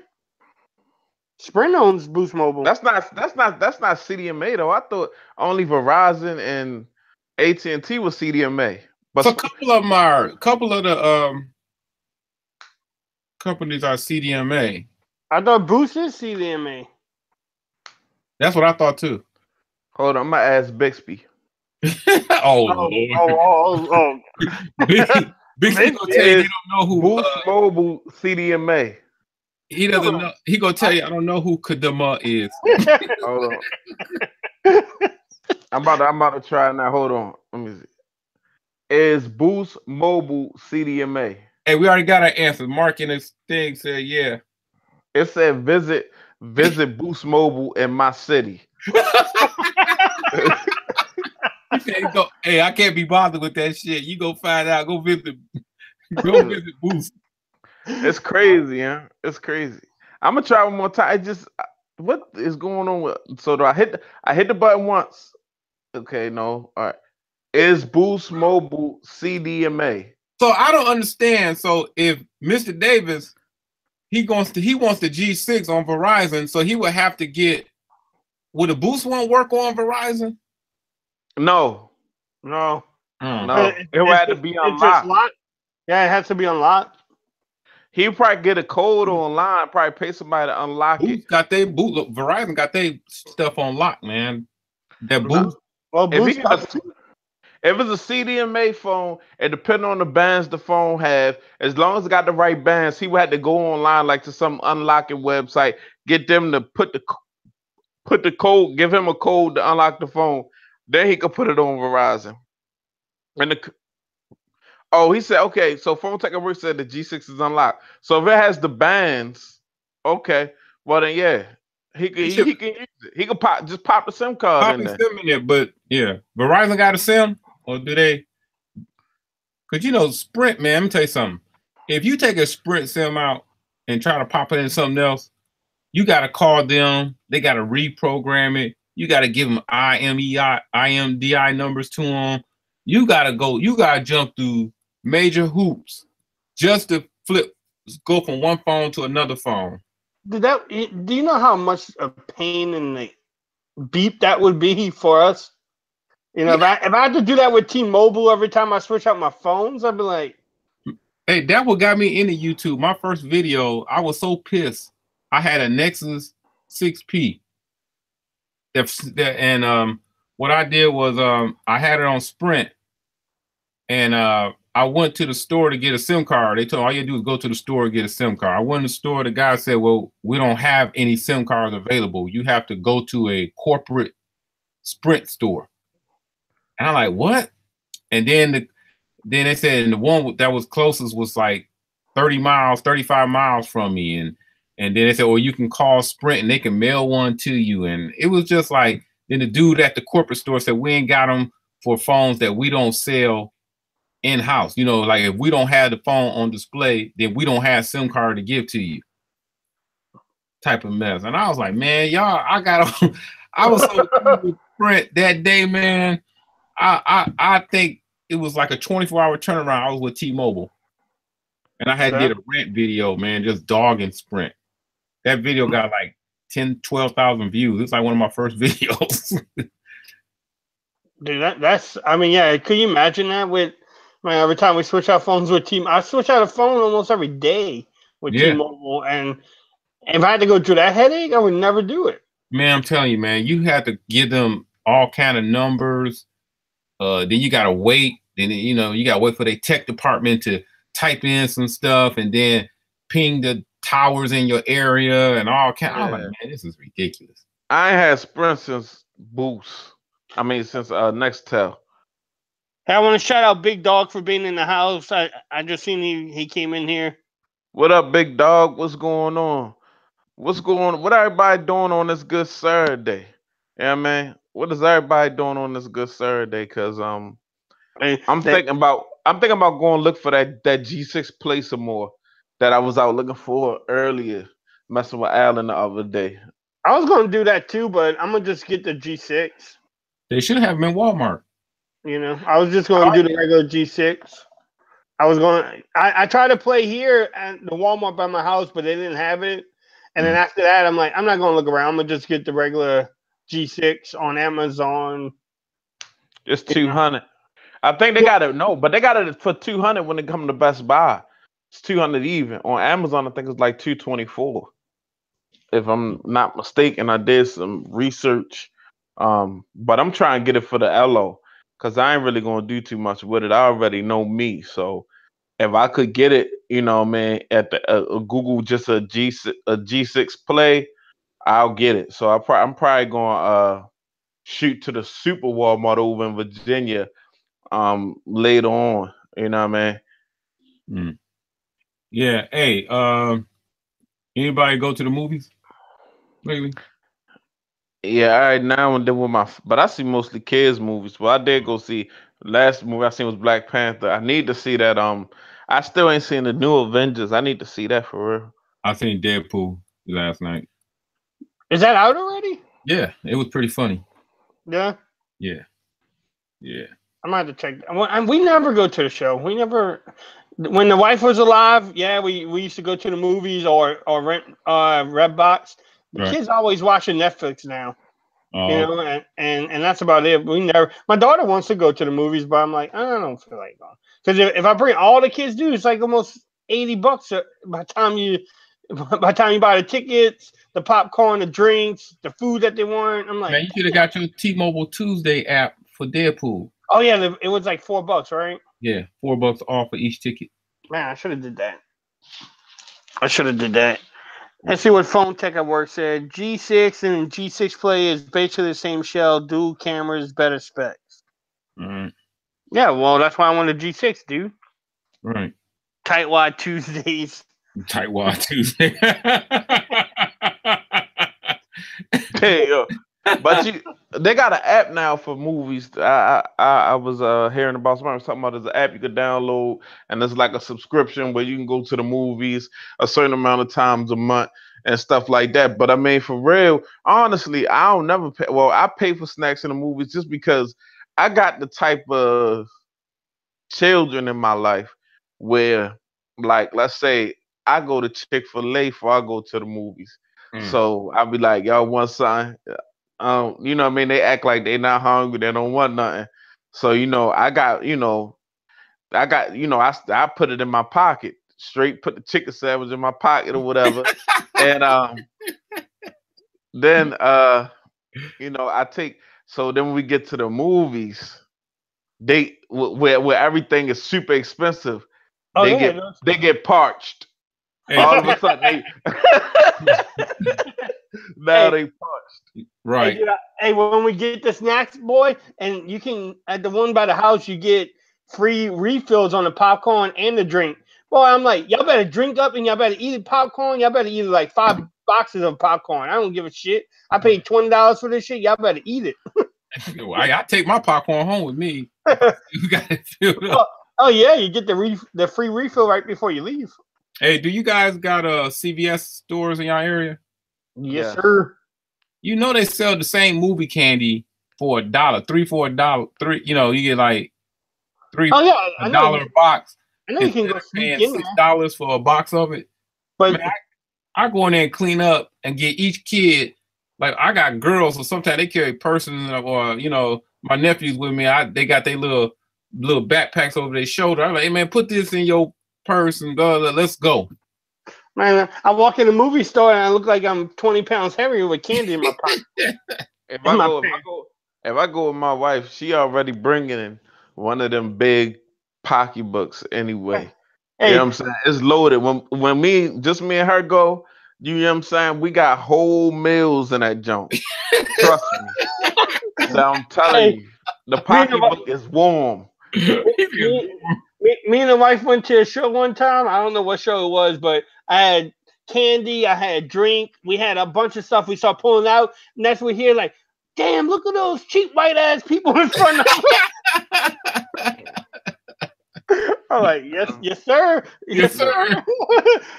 Sprint owns Boost Mobile. That's not CDMA though. I thought only Verizon and AT&T was CDMA. But so a couple of the companies are CDMA. I thought Boost is CDMA. That's what I thought too. hold on, I'm gonna ask Bixby. Oh Lord. Bixby gonna tell you they don't know who Boost Mobile CDMA. he doesn't know. He gonna tell you I don't know who Kadama is. Hold on. I'm about to try now. Hold on. Let me see. Is Boost Mobile CDMA? Hey, we already got our answer. Mark in his thing said yeah. It said visit Boost Mobile in my city. He said, hey, I can't be bothered with that shit. You go find out. Go visit Boost. It's crazy, huh? It's crazy. I'm gonna try one more time. What is going on with? So do I hit the button once? Okay, no. All right. Is Boost Mobile CDMA? So I don't understand. So if Mr. Davis he wants the G6 on Verizon, so he would have to get. Would the Boost one work on Verizon? No. No. It would have to be unlocked. Yeah, it has to be unlocked. He probably get a code online, probably pay somebody to unlock it. Verizon got their stuff on lock, man. That Boost. Well, Boost if it's a CDMA phone, and depending on the bands the phone have, as long as it got the right bands, he would have to go online like to some unlocking website, get them to put the code, give him a code to unlock the phone. Then he could put it on Verizon. And he said, okay, so Phone Tech Work said the G6 is unlocked. So if it has the bands, okay, well then yeah, he can use it. He could pop the SIM card in there. SIM in there, but yeah, Verizon got a SIM, or do they? Because Sprint, man, let me tell you something. If you take a Sprint SIM out and try to pop it in something else, you got to call them. They got to reprogram it. You got to give them IMDI numbers to them. You got to jump through major hoops just to go from one phone to another phone. Do you know how much a pain in the beep that would be for us? If I had to do that with T-Mobile every time I switch out my phones, I'd be like, hey, that what got me into YouTube. My first video, I was so pissed. I had a Nexus 6P. And what I did was I had it on Sprint, and I went to the store to get a SIM card. They told me all you do is go to the store and get a SIM card. I went to the store. The guy said, well, we don't have any SIM cards available. You have to go to a corporate Sprint store. And I'm like, what? And then they said, and the one that was closest was like 35 miles from me. And then they said, well, you can call Sprint and they can mail one to you. And it was just like, then the dude at the corporate store said, we ain't got them for phones that we don't sell in-house. Like if we don't have the phone on display, then we don't have SIM card to give to you. Type of mess. And I was like, man, y'all, I was so Sprint that day, man. I think it was like a 24-hour turnaround. I was with T-Mobile. And I did a rant video, man, just dogging Sprint. That video got like 10, 12,000 views. It's like one of my first videos. Dude, could you imagine that every time we switch out phones with I switch out a phone almost every day with T-Mobile, and if I had to go through that headache, I would never do it. Man, I'm telling you, man, you have to give them all kind of numbers. Then you gotta wait. Then you gotta wait for their tech department to type in some stuff and then ping the towers in your area and all kind. I'm like, man, this is ridiculous. I ain't had Sprint since Boost. Since Nextel. Hey, I want to shout out Big Dog for being in the house. I just seen he came in here. What up, Big Dog? What's going on? What everybody doing on this good Saturday? Yeah, man. What is everybody doing on this good Saturday? Cause I'm thinking about going look for that G6 Play some more that I was out looking for earlier, messing with Alan the other day. I was gonna do that too, but I'm gonna just get the G6. They should have them in Walmart. I was just gonna do the regular G6. I tried to play here at the Walmart by my house, but they didn't have it. And then after that, I'm like, I'm not gonna look around. I'm gonna just get the regular G6 on Amazon. It's $200. I think they got it. No, but they got it for 200 when it comes to Best Buy. It's 200 even. On Amazon, I think it's like 224. If I'm not mistaken, I did some research. But I'm trying to get it for the LO because I ain't really gonna do too much with it. I already know me, so if I could get it, man, at the Google just a G6 Play, I'll get it. So I'm probably gonna shoot to the Super Walmart over in Virginia later on. You know what I mean? Mm. Yeah. Hey, anybody go to the movies lately? Yeah, all right, now and then but I see mostly kids movies. Well, I did go see last movie I seen was Black Panther. I need to see that. I still ain't seen the new Avengers. I need to see that for real. I seen Deadpool last night. Is that out already? Yeah, it was pretty funny. Yeah. Yeah. Yeah. I might have to check. And we never go to the show. We never. When the wife was alive, yeah, we used to go to the movies or rent Redbox. The Right. kids always watching Netflix now. Oh, You know, and that's about it. We never. My daughter wants to go to the movies, but I'm like, I don't feel like going. Because if I bring all the kids, dude, it's like almost $80 by the time you buy the tickets, the popcorn, the drinks, the food that they want. I'm like, man, you should have got your T-Mobile Tuesday app for Deadpool. Oh yeah, it was like $4, right? Yeah, $4 off for each ticket. Man, I should have did that. Let's see what Phone Tech at Work said. G6 and G6 Play is basically the same shell, dual cameras, better specs. Right. Yeah, well, that's why I wanted G6, dude. Right. Tightwad Tuesdays. Tightwad Tuesday. Hey, but they got an app now for movies. I was hearing about somebody was talking about there's an app you could download, and there's like a subscription where you can go to the movies a certain amount of times a month and stuff like that. But I mean, for real, honestly, I don't never pay. Well, I pay for snacks in the movies just because I got the type of children in my life where, like, let's say I go to Chick-fil-A before I go to the movies. So I'll be like, y'all want something? You know what I mean? They act like they not hungry, they don't want nothing. So, I put it in my pocket, straight put the chicken sandwich in my pocket or whatever. And then I take, so then when we get to the movies, where everything is super expensive, they get parched. Hey. All of a sudden, they parched. Right. Hey, when we get the snacks, boy, and you can at the one by the house, you get free refills on the popcorn and the drink. Boy, I'm like, y'all better drink up and y'all better eat popcorn. Y'all better eat like 5 boxes of popcorn. I don't give a shit. I paid $20 for this shit. Y'all better eat it. I take my popcorn home with me. You got it filled up. Oh yeah, you get the free refill right before you leave. Hey, do you guys got CVS stores in your area? Yes, sir. You know they sell the same movie candy for $1, 3 for $1. 3, you get like $3 a box. I know you can go paying $6 for a box of it. But man, I go in there and clean up and get each kid. Like I got girls, so sometimes they carry persons, or my nephews with me. They got their little backpacks over their shoulder. I'm like, hey man, put this in your purse and let's go. Man, I walk in the movie store and I look like I'm 20 pounds heavier with candy in my pocket. If I go with my wife, she already bringing in one of them big pocketbooks anyway. Hey. You know what I'm saying? It's loaded. When me and her go, you know what I'm saying? We got whole meals in that junk. Trust me. So I'm telling you, the pocketbook is warm. Me and the wife went to a show one time. I don't know what show it was, but I had candy, I had drink, we had a bunch of stuff we saw pulling out, and that's what we hear like, damn, look at those cheap white ass people in front of us. I'm like, yes, sir. Yes, sir.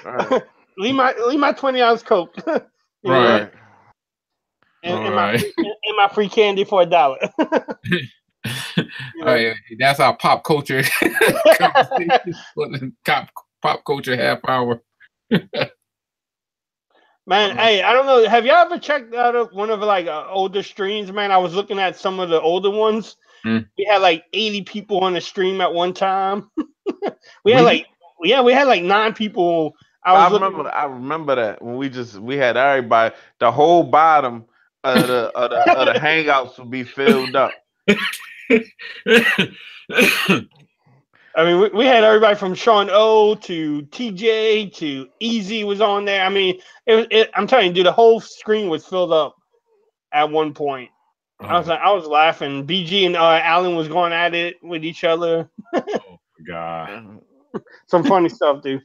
Right. leave my 20-ounce Coke. Right. And my free candy for $1. Right, that's our pop culture pop culture half hour. Man, hey, I don't know. Have y'all ever checked out one of like older streams? Man, I was looking at some of the older ones. We had like 80 people on the stream at one time. we Really? had like 9 people. I remember that when we had everybody. The whole bottom of the hangouts would be filled up. I mean, we had everybody from Sean O to TJ to Easy was on there. I mean, I'm telling you, dude, the whole screen was filled up at one point. I was laughing. BG and Alan was going at it with each other. Oh God! Some funny stuff, dude.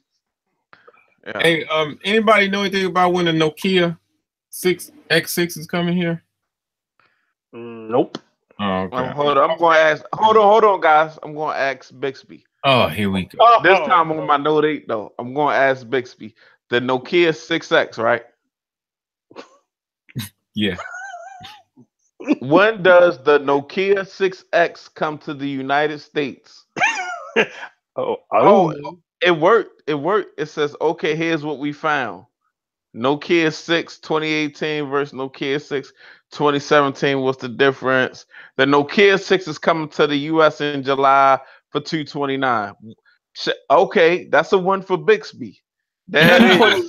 Yeah. Hey, anybody know anything about when the Nokia X6 is coming here? Nope. Oh, okay. Hold on, I'm going to ask. Hold on, guys. I'm going to ask Bixby. Oh, here we go. This time on my Note 8, though. I'm going to ask Bixby. The Nokia 6X, right? Yeah. When does the Nokia 6X come to the United States? It worked. It says, okay, here's what we found. Nokia 6 2018 versus Nokia 6 2017. What's the difference? The Nokia 6 is coming to the US in July for $229. Okay, that's a one for Bixby. That is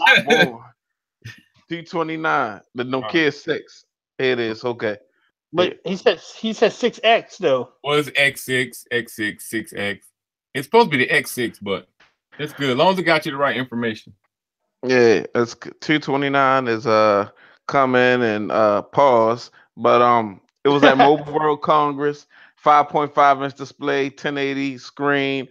$229. The Nokia 6. It is okay. But he said 6X though. Well, it's X6, 6X. It's supposed to be the X6, but it's good as long as it got you the right information. Yeah, it's $229 is coming and pause, but it was at Mobile World Congress, 5.5-inch display, 1080 screen,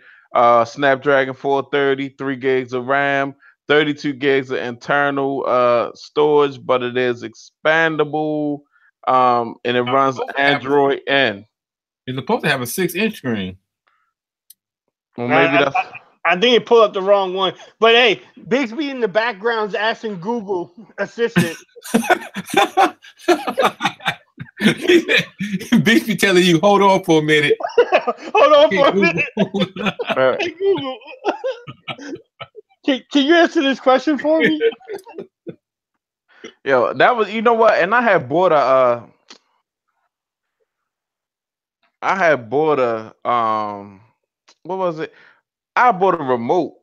Snapdragon 430, 3 gigs of RAM, 32 gigs of internal storage, but it is expandable, and it runs Android N. It's supposed to have a 6-inch screen. Well, maybe that's. I think it pulled up the wrong one. But hey, Bixby in the background's asking Google Assistant. Bixby telling you, hold on for a minute. Hold on for a minute. Hey, Google. Can you answer this question for me? Yo, that was, you know what? And I had bought a what was it? I bought a remote,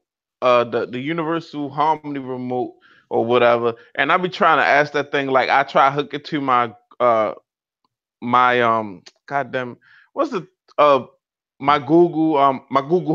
the Universal Harmony remote or whatever, and I be trying to ask that thing, like I try to hook it to my goddamn, what's the my Google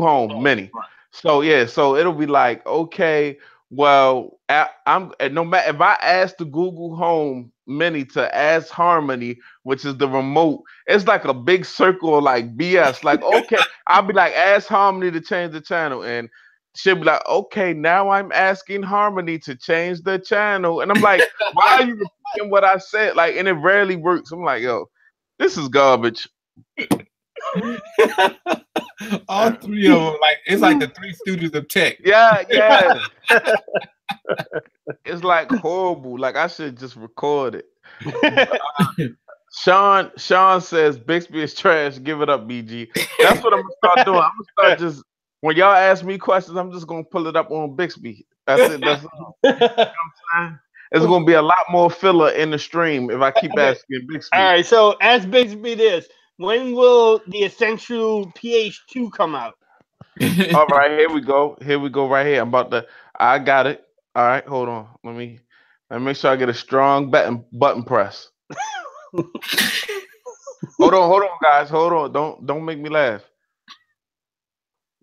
Home Mini. So yeah, so it'll be like, okay, well, I'm no matter if I ask the Google Home Mini to ask Harmony, which is the remote, it's like a big circle of like BS. Like, okay, I'll be like, ask Harmony to change the channel, and she'll be like, okay, now I'm asking Harmony to change the channel, and I'm like, why are you repeating what I said? Like, and it rarely works. I'm like, yo, this is garbage. All three of them, like it's like the Three Stooges of tech. Yeah. It's like horrible. Like I should just record it. Sean says Bixby is trash. Give it up, BG. That's what I'm gonna start doing. I'm gonna start just when y'all ask me questions, I'm just gonna pull it up on Bixby. That's it. That's you know what I'm saying. It's gonna be a lot more filler in the stream if I keep asking Bixby. All right, so ask Bixby this. When will the Essential PH2 come out? All right, here we go. Right here. I got it. All right, hold on. Let me make sure I get a strong button press. Hold on, guys. Hold on. Don't make me laugh.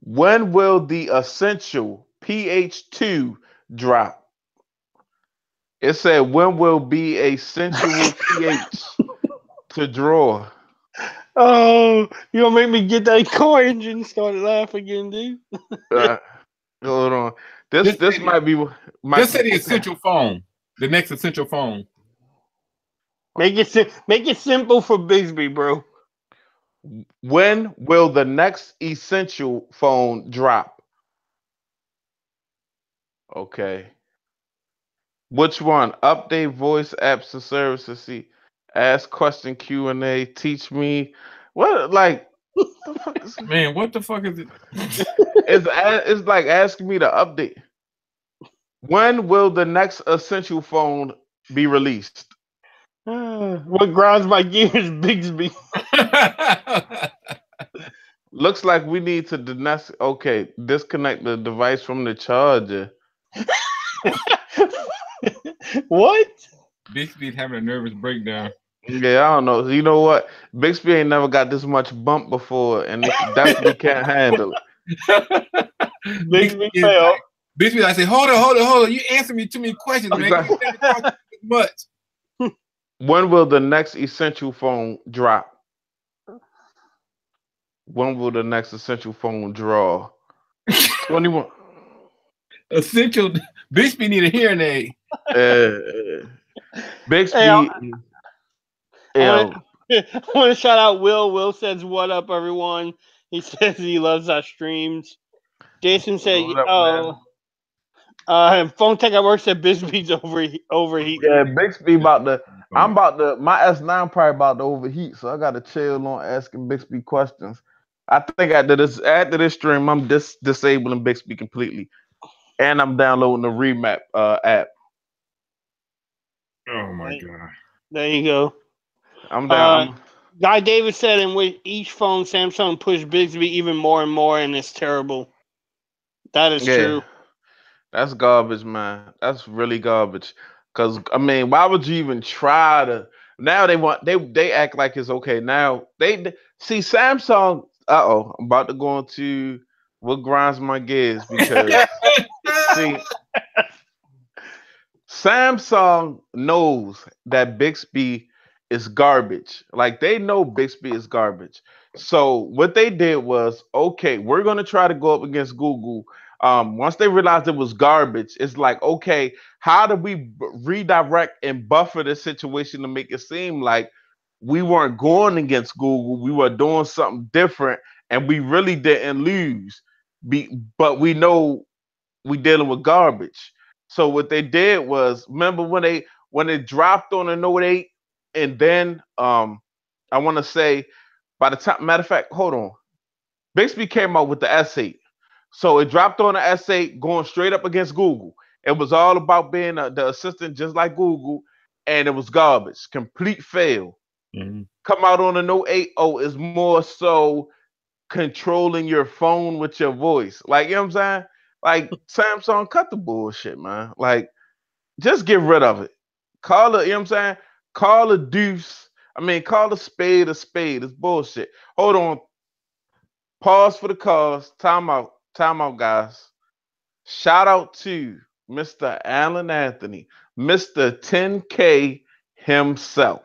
When will the Essential PH2 drop? It said, when will be a sensual pH to draw? Oh, you gonna make me get that core engine started laughing again, dude? Hold on. This might be Just say the essential phone. The next essential phone. Make it simple for Bixby, bro. When will the next essential phone drop? Okay. Which one? Update voice apps and services. See, ask question Q&A. Teach me what like. Man, what the fuck is it? It's like asking me to update. When will the next essential phone be released? What grinds my gears, Bigsby. Looks like we need to disconnect the device from the charger. What? Bixby's having a nervous breakdown. Yeah, I don't know. You know what? Bixby ain't never got this much bump before, and he definitely can't handle it. Bigsby fell. Bixby, I say, hold on. You answer me too many questions, man. Exactly. You never talk too much. When will the next essential phone drop? When will the next essential phone draw? 21. Essential. Bixby need a hearing aid. Bixby. I want to shout out Will. Will says, "What up, everyone?" He says he loves our streams. Jason said, Phone Tech at Work said Bixby's overheating. Yeah, Bixby my S9 probably about to overheat, so I got to chill on asking Bixby questions. I think after this stream, I'm disabling Bixby completely, and I'm downloading the Remap app. Oh my god! There you go. I'm down. Guy Davis said, and with each phone, Samsung pushed Bixby even more and more, and it's terrible. That is true. That's garbage, man. That's really garbage. Cause I mean, why would you even try to? Now they act like it's okay. Now they see Samsung. I'm about to go into what grinds my gears because see, Samsung knows that Bixby is garbage. Like they know Bixby is garbage. So what they did was, okay, we're gonna try to go up against Google. Once they realized it was garbage, it's like, okay, how do we redirect and buffer the situation to make it seem like we weren't going against Google, we were doing something different, and we really didn't lose. But we know we dealing with garbage. So what they did was, remember when it dropped on a Note 8, and then I want to say by the time, matter of fact, hold on, Bixby came out with the S8. So it dropped on the S8 going straight up against Google. It was all about being the assistant just like Google, and it was garbage, complete fail. Mm-hmm. Come out on the Note 8, is more so controlling your phone with your voice. Like, you know what I'm saying? Like, Samsung, cut the bullshit, man. Like, just get rid of it. Call it, you know what I'm saying? Call a deuce. Call a spade a spade. It's bullshit. Hold on. Pause for the cause. Time out, guys. Shout out to Mr. Alan Anthony, Mr. 10K himself.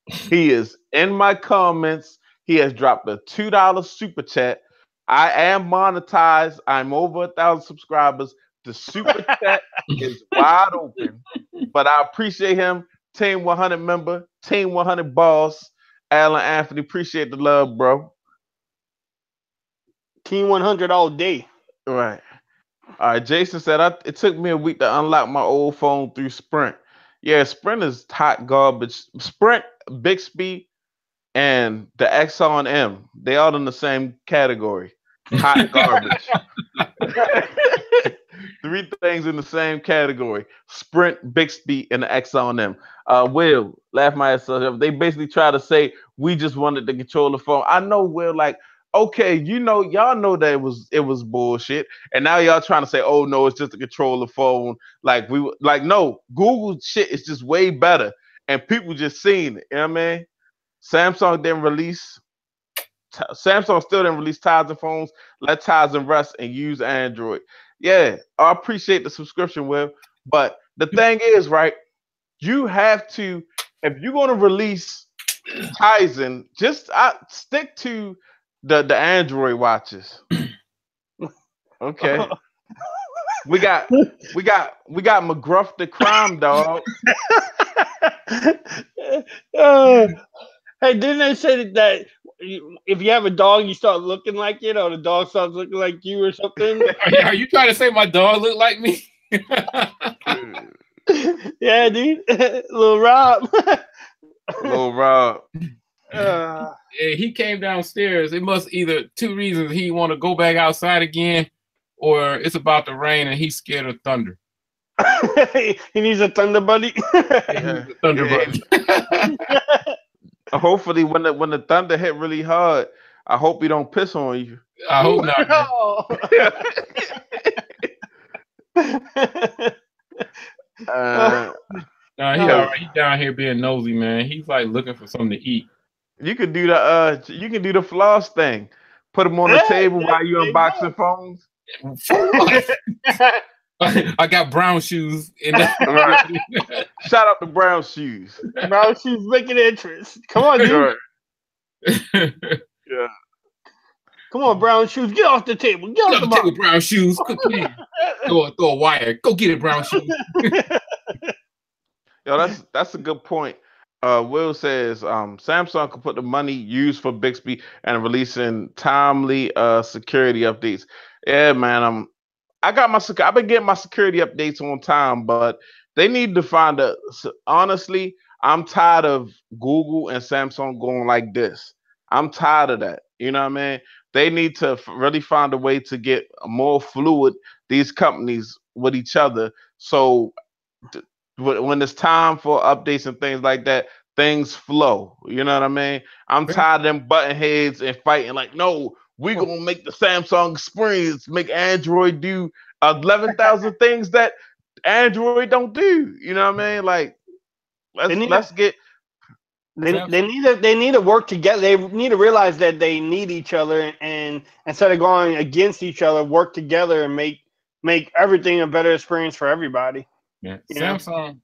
He is in my comments. He has dropped a $2 super chat. I am monetized. I'm over 1,000 subscribers. The super chat is wide open. But I appreciate him. Team 100 member, Team 100 boss, Alan Anthony. Appreciate the love, bro. Team 100 all day. Right. All right. Jason said, it took me a week to unlock my old phone through Sprint. Yeah, Sprint is hot garbage. Sprint, Bixby, and the Exxon M, they all in the same category. Hot garbage. 3 things in the same category: Sprint, Bixby, and the Exxon M. Will, laugh my ass off. They basically try to say we just wanted to control the phone. I know, Will, like, okay, y'all know that it was bullshit, and now y'all trying to say, oh no, it's just to control the phone. No, Google shit is just way better, and people just seeing it. You know what I mean? Samsung still didn't release Tizen phones. Let Tizen rest and use Android. Yeah, I appreciate the subscription, Will. But the thing is, right, you have to, if you're going to release Tizen, just stick to the Android watches. Okay. We got McGruff the crime dog. Hey, didn't they say that if you have a dog, you start looking like it, or the dog starts looking like you, or something? Are you trying to say my dog look like me? Yeah, dude. Little Rob. Yeah, he came downstairs. It must either 2 reasons: he want to go back outside again, or it's about to rain and he's scared of thunder. He needs a Thunder Buddy. Yeah. Thunderbird. Hopefully, when the thunder hit really hard, I hope he don't piss on you. I hope not. Man. uh, Nah, he all right. He down here being nosy, man. He's like looking for something to eat. you can do the floss thing. Put them on the table while you unboxing phones. I got brown shoes. Right. Shout out to Brown Shoes. Brown Shoes making entrance. Come on, dude. Yeah. Come on, Brown Shoes. Get off the table. Get off the table, Brown Shoes. Throw a wire. Go get it, Brown Shoes. Yo, that's a good point. Will says Samsung can put the money used for Bixby and releasing timely security updates. Yeah, man. I've been getting my security updates on time, but they need to find honestly, I'm tired of Google and Samsung going like this. I'm tired of that. You know what I mean? They need to really find a way to get more fluid, these companies, with each other. So when it's time for updates and things like that, things flow. You know what I mean? I'm tired of them button heads and fighting like, no, we're going to make the Samsung experience, make Android do 11,000 things that Android don't do. You know what I mean? Like, let's get... They need to work together. They need to realize that they need each other, and instead of going against each other, work together and make everything a better experience for everybody. Yeah. Samsung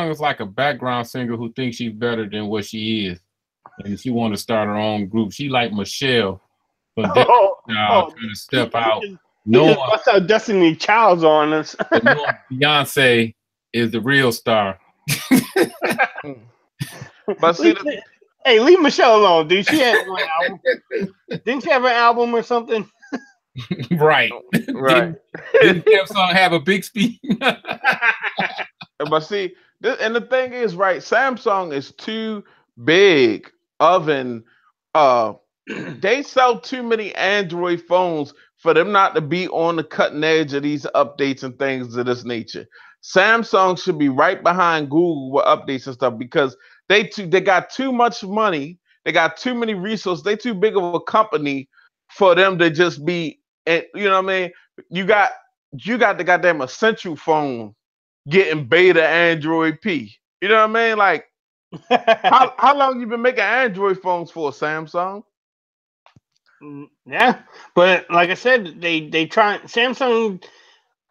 is like a background singer who thinks she's better than what she is, and she want to start her own group. She like Michelle, but trying to step out. No, bust out Destiny Child's on us. Beyonce is the real star. But see, hey, leave Michelle alone, dude. She had one album. Didn't she have an album or something? Right. Didn't Samsung have a big speed? But see, and the thing is, right? Samsung is too big of an. They sell too many Android phones for them not to be on the cutting edge of these updates and things of this nature. Samsung should be right behind Google with updates and stuff because they got too much money. They got too many resources. They too big of a company for them to just be. And you know what I mean? You got the goddamn Essential phone getting beta Android P. You know what I mean? Like, how long you been making Android phones for, Samsung? Yeah, but like I said, Samsung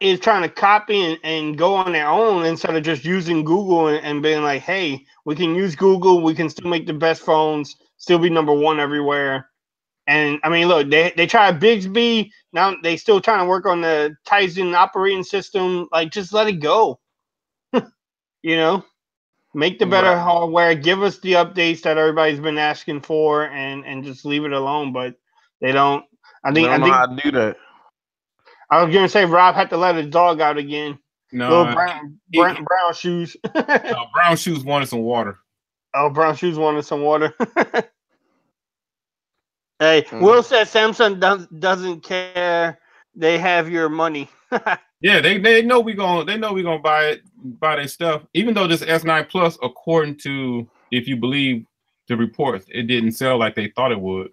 is trying to copy and go on their own instead of just using Google and being like, hey, we can use Google, we can still make the best phones, still be number one everywhere. And I mean, look, they tried Bixby, now they still trying to work on the Tizen operating system. Like, just let it go. You know, make the better hardware, give us the updates that everybody's been asking for, and just leave it alone. But they don't. I think how to do that. I was gonna say Rob had to let his dog out again. No, Little brown shoes. No, Brown Shoes wanted some water. Oh, Brown Shoes wanted some water. Hey, Will said Samsung doesn't care. They have your money. Yeah, they know we gonna buy their stuff. Even though this S9 Plus, according to, if you believe the reports, it didn't sell like they thought it would.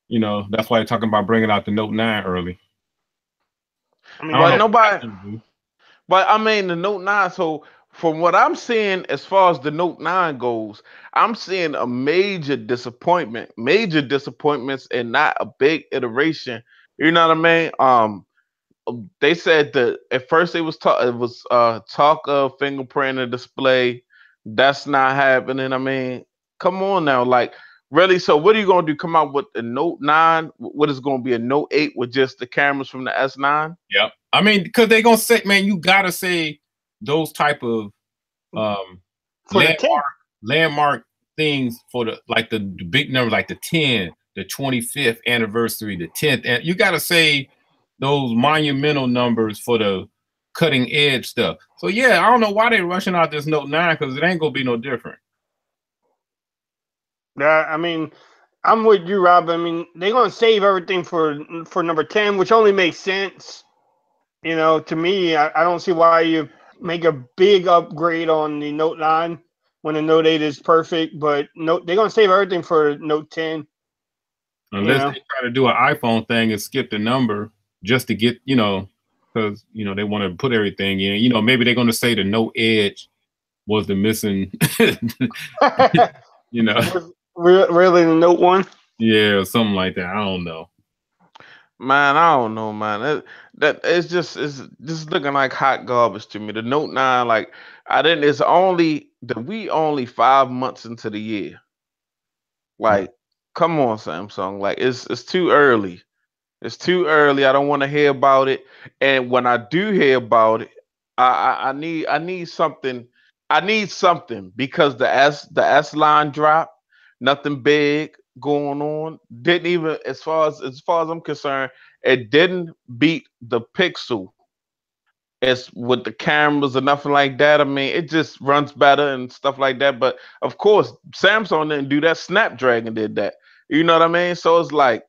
You know, that's why they're talking about bringing out the Note 9 early. I mean, but I mean the Note 9. So from what I'm seeing, as far as the Note 9 goes, I'm seeing a major disappointments and not a big iteration. You know what I mean? They said that at first it was talk of fingerprint display. That's not happening. I mean, come on now, like really. So what are you gonna do? Come out with the Note 9? What is going to be a Note 8 with just the cameras from the S9? Yep. I mean, because they're gonna say, man, you gotta say those type of landmark things for the big numbers, like the 10, the 25th anniversary, the 10th, and you gotta say those monumental numbers for the cutting edge stuff. So yeah, I don't know why they're rushing out this Note 9 because it ain't gonna be no different. Yeah, I mean, I'm with you, Rob. I mean, they're gonna save everything for number 10, which only makes sense. You know, to me, I don't see why you make a big upgrade on the Note 9 when the Note 8 is perfect, but they're gonna save everything for Note 10. Unless they try to do an iPhone thing and skip the number just to get, because they want to put everything in. Maybe they're going to say the Note Edge was the missing, really the Note 1. Yeah, or something like that. I don't know. Man, I don't know, man. It's just looking like hot garbage to me. The Note 9, like it's only 5 months into the year. Like, come on, Samsung. Like it's too early. It's too early. I don't want to hear about it. And when I do hear about it, I need something. I need something because the S line dropped. Nothing big going on. Didn't even as far as I'm concerned, it didn't beat the Pixel. It's with the cameras or nothing like that. I mean, it just runs better and stuff like that. But of course, Samsung didn't do that. Snapdragon did that. You know what I mean? So it's like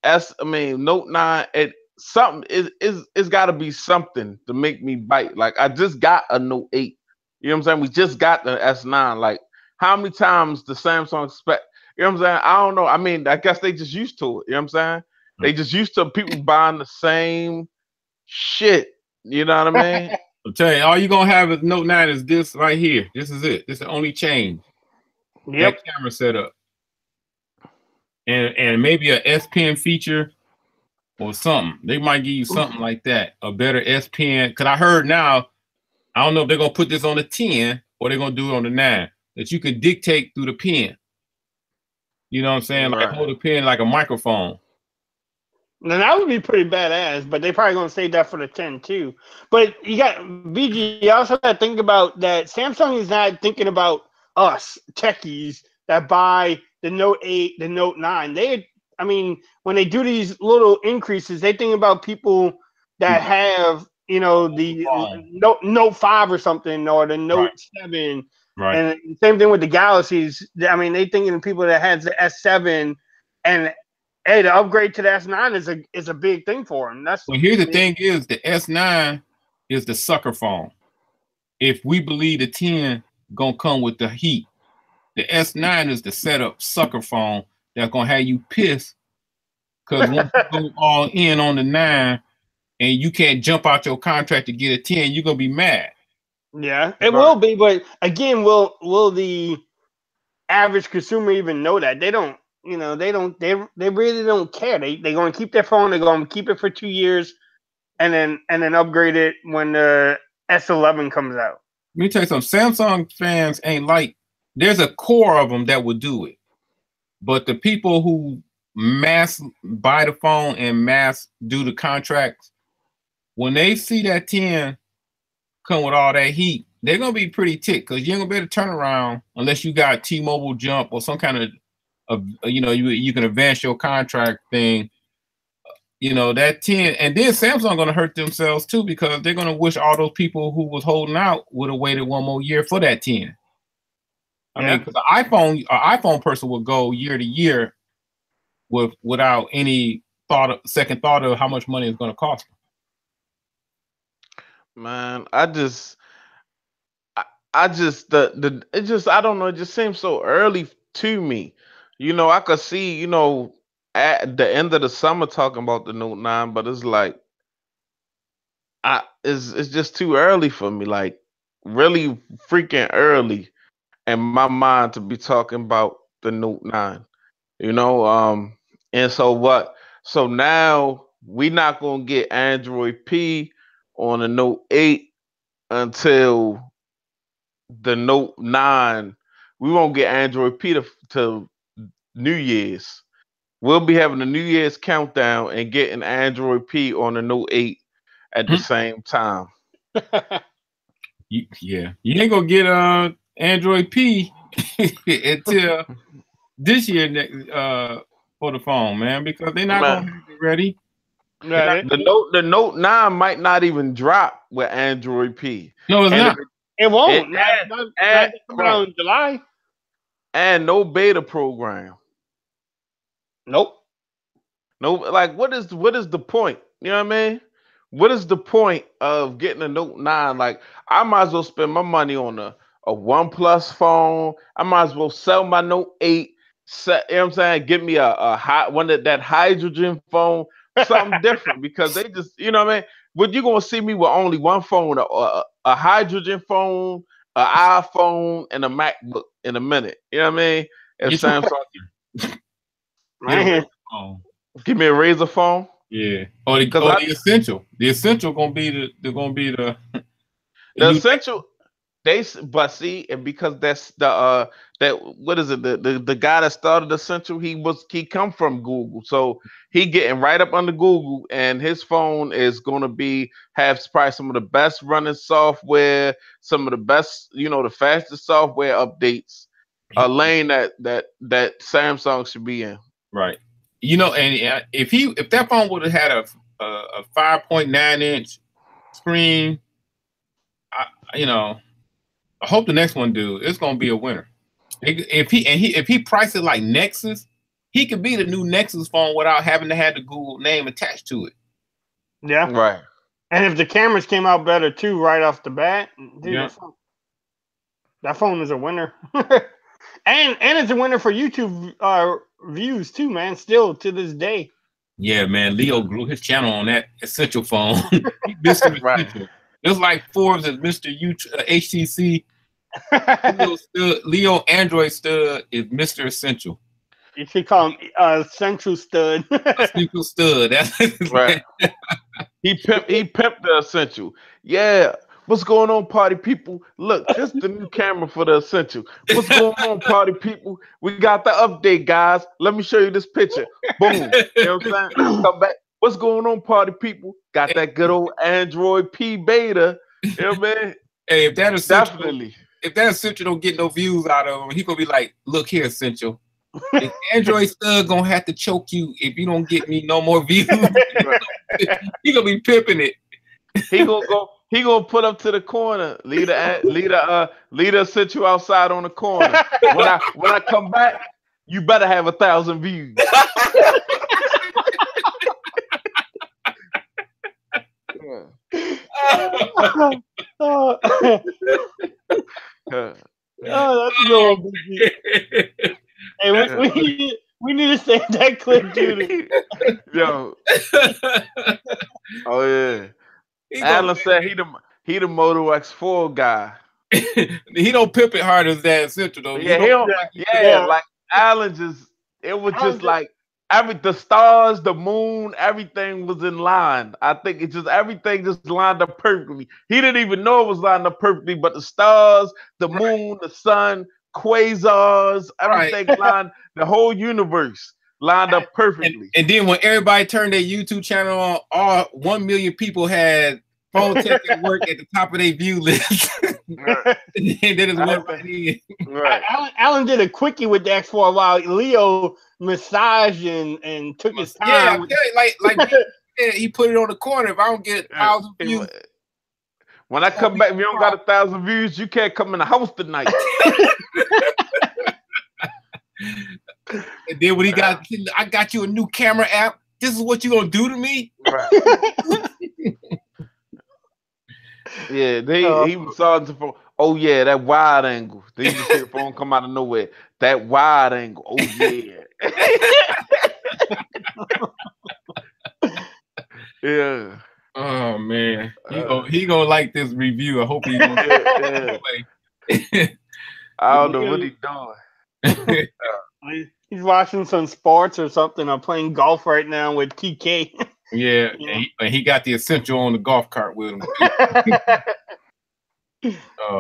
Note 9, it's gotta be something to make me bite. Like I just got a Note 8. You know what I'm saying? We just got the S9. Like, how many times the Samsung expect? You know what I'm saying? I don't know. I mean, I guess they just used to it. You know what I'm saying? They just used to people buying the same shit. You know what I mean? I'll tell you, all you're gonna have is Note 9 is this right here. This is it. This is the only change. Yep. That camera setup. And maybe a S Pen feature or something. They might give you something like that. A better S Pen. Because I heard now, I don't know if they're gonna put this on the 10 or they're gonna do it on the 9. That you can dictate through the pen. You know what I'm saying? Like hold the pen like a microphone. Now that would be pretty badass, but they probably gonna save that for the 10 too. But you got BG. You also got to think about that Samsung is not thinking about us techies that buy the Note 8, the Note 9. When they do these little increases, they think about people that have the Note 5 or something or the Note 7. Right. And same thing with the Galaxies. I mean, they thinking of people that has the S7 and. Hey, the upgrade to the S9 is a big thing for him. Well, here's the thing: is the S9 is the sucker phone. If we believe the 10 gonna come with the heat, the S9 is the setup sucker phone that's gonna have you pissed because once you go all in on the 9 and you can't jump out your contract to get a 10, you're gonna be mad. Yeah, it will be, but again, will the average consumer even know that? They don't. They really don't care. They're gonna keep their phone. They're gonna keep it for 2 years, and then upgrade it when the S11 comes out. Let me tell you something. Samsung fans ain't like. There's a core of them that would do it, but the people who mass buy the phone and mass do the contracts, when they see that 10 come with all that heat, they're gonna be pretty ticked because you ain't gonna be able to turn around unless you got T-Mobile jump or some kind of you can advance your contract thing. That 10, and then Samsung going to hurt themselves too because they're going to wish all those people who was holding out would have waited one more year for that 10. I mean, because the iPhone person would go year to year without any second thought of how much money it's going to cost them. Man, I don't know. It just seems so early to me. I could see, at the end of the summer talking about the Note 9, but it's like it's just too early for me. Like really freaking early in my mind to be talking about the Note 9. And so what? So now we not gonna get Android P on the Note 8 until the Note 9. We won't get Android P to New Year's. We'll be having a New Year's countdown and getting Android P on the Note 8 at the same time. You ain't gonna get Android P until this year for the phone, man, because they're not gonna have it ready. The Note 9 might not even drop with Android P. No, it's not. It won't. Not around July. And no beta program. Nope. No, like what is the point? You know what I mean? what is the point of getting a Note 9? Like, I might as well spend my money on a OnePlus phone. I might as well sell my Note 8. You know what I'm saying? Give me a high one that hydrogen phone, something different, because they just, you know what I mean? But you're gonna see me with only one phone, a hydrogen phone, an iPhone, and a MacBook in a minute. You know what I mean? And Get Samsung, Man. give me a Razr phone. Yeah. Or the essential. The essential gonna be the essential. But see, and because that's the that what is it? The guy that started Essential, he come from Google, so he getting right up under Google, and his phone is gonna have probably some of the best running software, some of the best, the fastest software updates, a lane that Samsung should be in. Right. And if that phone would have had a 5.9-inch screen, I hope the next one do. It's gonna be a winner. If he priced it like Nexus, he could be the new Nexus phone without having to have the Google name attached to it. Yeah. Right. And if the cameras came out better too, right off the bat, dude, Yeah. that phone is a winner. and it's a winner for YouTube views too, man. Still to this day. Yeah, man. Leo grew his channel on that Essential phone. Mr. Right. Essential. It's like Forbes is Mr. HTC. Leo Android Stud is Mr. Essential. You should call him Central Stud. Essential Stud. That's right. He pimped the Essential. Yeah. What's going on, party people? Look, this is the new camera for the Essential. What's going on, party people? We got the update, guys. Let me show you this picture. Boom. You know what I'm saying? Come back. What's going on, party people? Got that good old Android P beta. You know what I mean? Hey, if that Essential, definitely. If that Essential don't get no views out of him, he gonna be like, "Look here, Essential. Android Stud gonna have to choke you if you don't get me no more views." He gonna be pimping it. He gonna put up to the corner, lead the Essential outside on the corner. When I come back, you better have 1,000 views. Oh, that's a good one. Hey, we need to save that clip, Judy. Yo. Oh yeah. Alan said he the Moto X4 guy. He don't pimp it hard as that Essential though. Yeah, like Alan it was just like the stars, the moon, everything was in line. I think everything just lined up perfectly. He didn't even know it was lined up perfectly, but the stars, the moon, the sun, quasars, everything lined, the whole universe lined up perfectly. And then when everybody turned their YouTube channel on, all 1 million people had phone tech at work at the top of their view list. Right. And then right. Alan did a quickie with the X4 while Leo massaged and took his time. Yeah, like he put it on the corner. If I don't get 1,000 views. When I come back, if you don't got 1,000 views, you can't come in the house tonight. And then when I got you a new camera app. This is what you gonna do to me? Right. Yeah, he was on the phone. Oh yeah, that wide angle. Then you see the phone come out of nowhere. That wide angle. Oh yeah. Yeah. Oh man, he gonna like this review. I hope he gonna. I don't know what he's doing. He's watching some sports or something. I'm playing golf right now with TK. Yeah, and he got the Essential on the golf cart with him.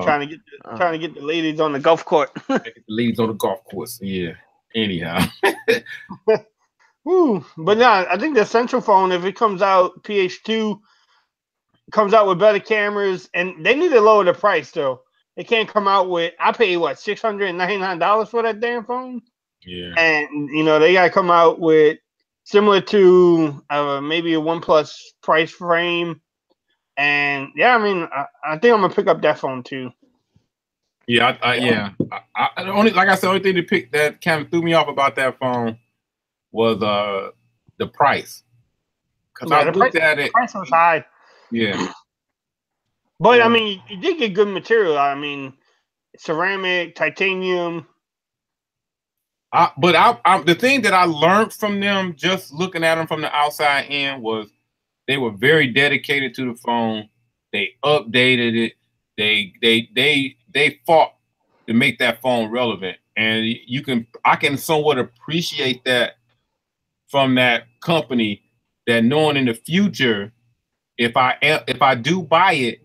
Trying to get the ladies on the golf court. The ladies on the golf course. Yeah. Anyhow. Woo. But yeah, I think the Essential phone, if it comes out, PH2 comes out with better cameras, and they need to lower the price though. They can't come out with. I paid what, $699 for that damn phone. Yeah. And they gotta come out with similar to maybe a OnePlus price frame. And yeah, I mean, I think I'm gonna pick up that phone too. Yeah, the only thing that kind of threw me off about that phone was the price. Because I looked at it. The price was high. Yeah. But I mean, you did get good material. I mean, ceramic, titanium. The thing that I learned from them, just looking at them from the outside in, was they were very dedicated to the phone. They updated it. They fought to make that phone relevant, and I can somewhat appreciate that from that company. That knowing in the future, if I do buy it,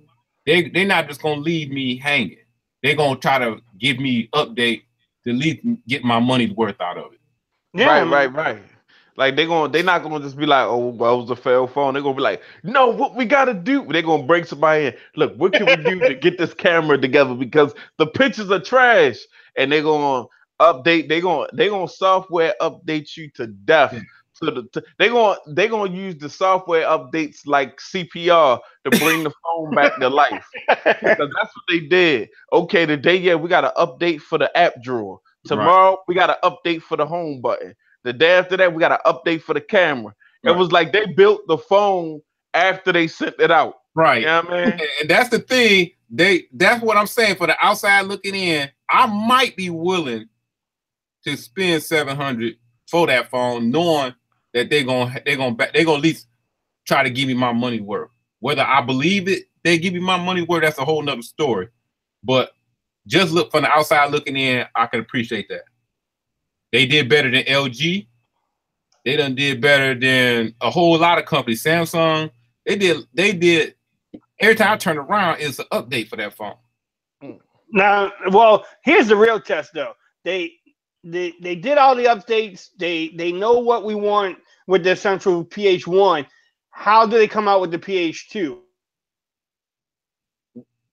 they're not just gonna leave me hanging. They're gonna try to give me update to at least get my money's worth out of it. Yeah, Right. Like they're not gonna just be like, oh, well, it was a failed phone. They're gonna be like, no, what we gotta do? They're gonna bring somebody in. Look, what can we do to get this camera together? Because the pictures are trash, and they're gonna update. They're gonna software update you to death. Yeah. So they're gonna use the software updates like CPR to bring the phone back to life. Because that's what they did. Okay, today, we got an update for the app drawer. Tomorrow, we got an update for the home button. The day after that, we got an update for the camera. It was like they built the phone after they sent it out. Right. You know what I mean? And that's the thing. That's what I'm saying. For the outside looking in, I might be willing to spend $700 for that phone, knowing that they're gonna at least try to give me my money worth. Whether I believe it, they give me my money worth, that's a whole nother story. But just look from the outside looking in, I can appreciate that. They did better than LG. They done did better than a whole lot of companies. Samsung, they did. Every time I turn around, it's an update for that phone. Now, well, here's the real test though. They did all the updates. They know what we want with the central PH1. How do they come out with the PH2?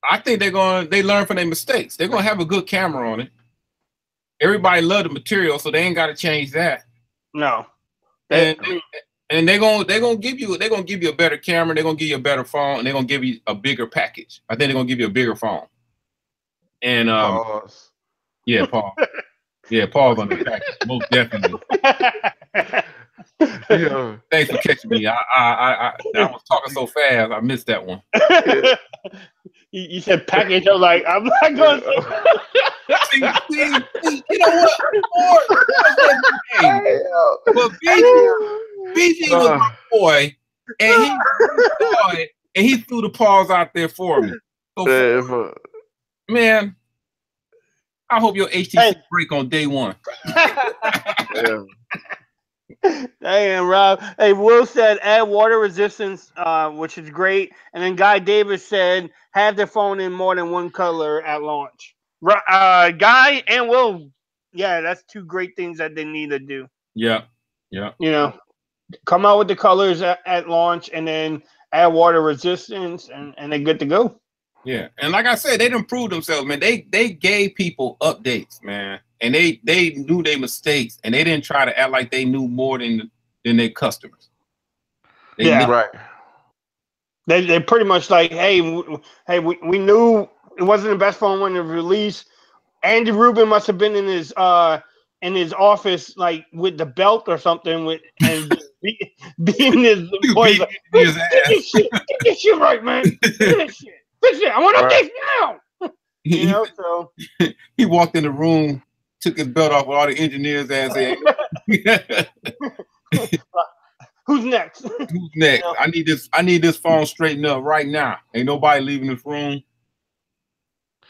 I think they learn from their mistakes. They're gonna have a good camera on it. Everybody love the material, so they ain't got to change that. No. And they're gonna give you a better camera. They're gonna give you a better phone, and they're gonna give you a bigger package. I think they're gonna give you a bigger phone. And Pause. Yeah, Paul. Yeah, Paul's on the package, most definitely. Yeah. Thanks for catching me. I was talking so fast, I missed that one. You said package. I was like, I'm not going to see, you know what? But BG was my boy, and he threw the paws out there for me. So, man, I hope your HTC break on day one. Damn, Rob. Hey, Will said add water resistance, which is great. And then Guy Davis said have the phone in more than one color at launch. Guy and Will, yeah, that's two great things that they need to do. Yeah. You know, come out with the colors at launch and then add water resistance and they're good to go. Yeah, and like I said, they didn't prove themselves, man. They gave people updates, man, and they knew their mistakes, and they didn't try to act like they knew more than their customers. Right. They pretty much like, hey, we knew it wasn't the best phone when it released. Andy Rubin must have been in his office like with the belt or something and beating his boys. Like, get this shit right, man. Get this shit. I want updates now. You know, so he walked in the room, took his belt off with all the engineers and said, "Who's next? Who's next? You know? I need this phone straightened up right now. Ain't nobody leaving this room."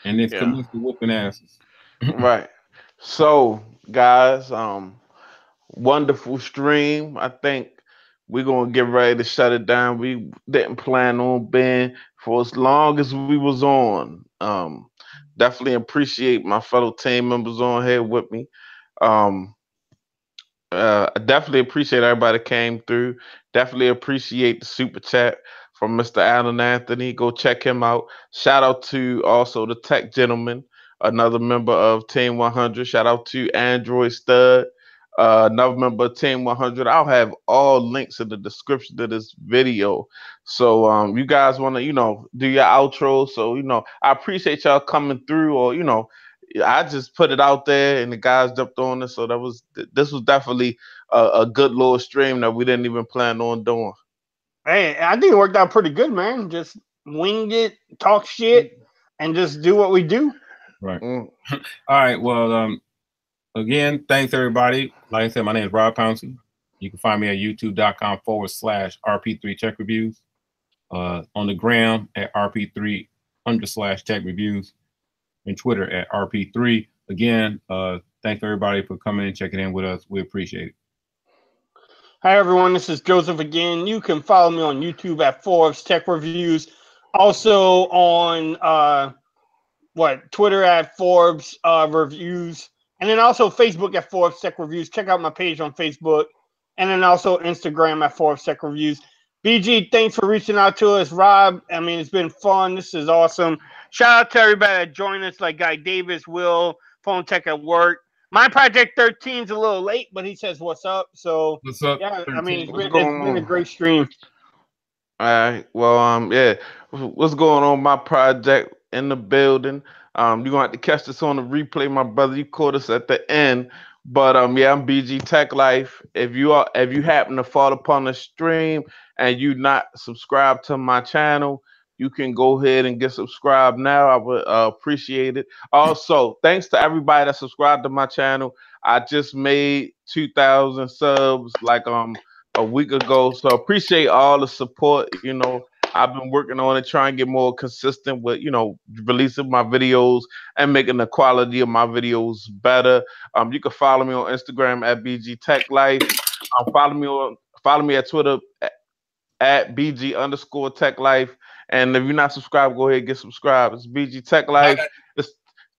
And it's commenced to whooping asses. Right. So, guys, wonderful stream. I think we're gonna get ready to shut it down. We didn't plan on being for as long as we was on. Definitely appreciate my fellow team members on here with me. I definitely appreciate everybody that came through. Definitely appreciate the super chat from Mr. Alan Anthony. Go check him out. Shout out to also the Tech Gentleman, another member of Team 100. Shout out to Android Stud, another member of Team 100. I'll have all links in the description of this video. So you guys want to, do your outro. So, I appreciate y'all coming through, or, I just put it out there and the guys jumped on it. So this was definitely a good little stream that we didn't even plan on doing. Hey, I think it worked out pretty good, man. Just wing it, talk shit, and just do what we do. Right. All right. Well, again, thanks everybody. Like I said, my name is Rob Pouncey. You can find me at youtube.com/RP3 Tech Reviews. On the gram at RP3_Tech Reviews, and Twitter at RP3. Again, thanks everybody for coming and checking in with us. We appreciate it. Hi everyone, this is Joseph again. You can follow me on YouTube at Forbes Tech Reviews. Also on Twitter at Forbes Reviews, and then also Facebook at Forbes Tech Reviews. Check out my page on Facebook, and then also Instagram at Forbes Tech Reviews. BG, thanks for reaching out to us. Rob, I mean, it's been fun. This is awesome. Shout out to everybody that joined us, like Guy Davis, Will, Phone Tech at Work. My Project 13 is a little late, but he says, what's up? So, what's up? Yeah, 13? I mean, it's been a great stream. All right. Well, yeah. What's going on? My project in the building. You're gonna have to catch this on the replay, my brother. You caught us at the end. But yeah, I'm BG Tech Life. If you happen to fall upon the stream and you not subscribed to my channel, you can go ahead and get subscribed now. I would appreciate it. Also, thanks to everybody that subscribed to my channel. I just made 2,000 subs like a week ago. So appreciate all the support. You know, I've been working on it, trying to get more consistent with, releasing my videos and making the quality of my videos better. You can follow me on Instagram at BG Tech Life. Follow me at Twitter at BG_Tech Life. And if you're not subscribed, go ahead and get subscribed. It's BG Tech Life. It's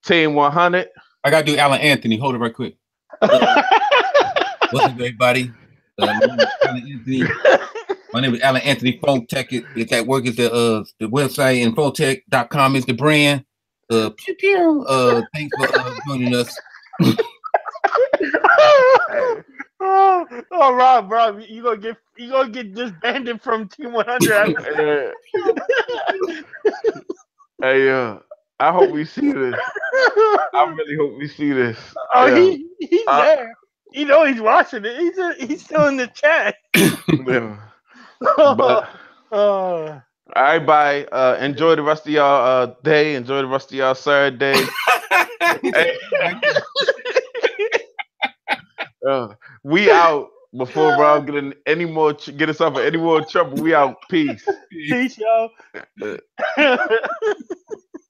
Team 100. I gotta do Alan Anthony. Hold it right quick. What's up, everybody? My name is Alan Anthony. Phone Tech is at work. Is the website, and PhoneTech.com is the brand. Thanks for joining us. Rob, you gonna get disbanded from Team 100. Hey, I hope we see this. I really hope we see this. Oh, yeah. He's there. You know he's watching it. He's still in the chat. Yeah. All right, bye. Enjoy the rest of y'all day. Enjoy the rest of y'all Saturday. We out before Rob get us off of any more trouble. We out. Peace. Peace, y'all.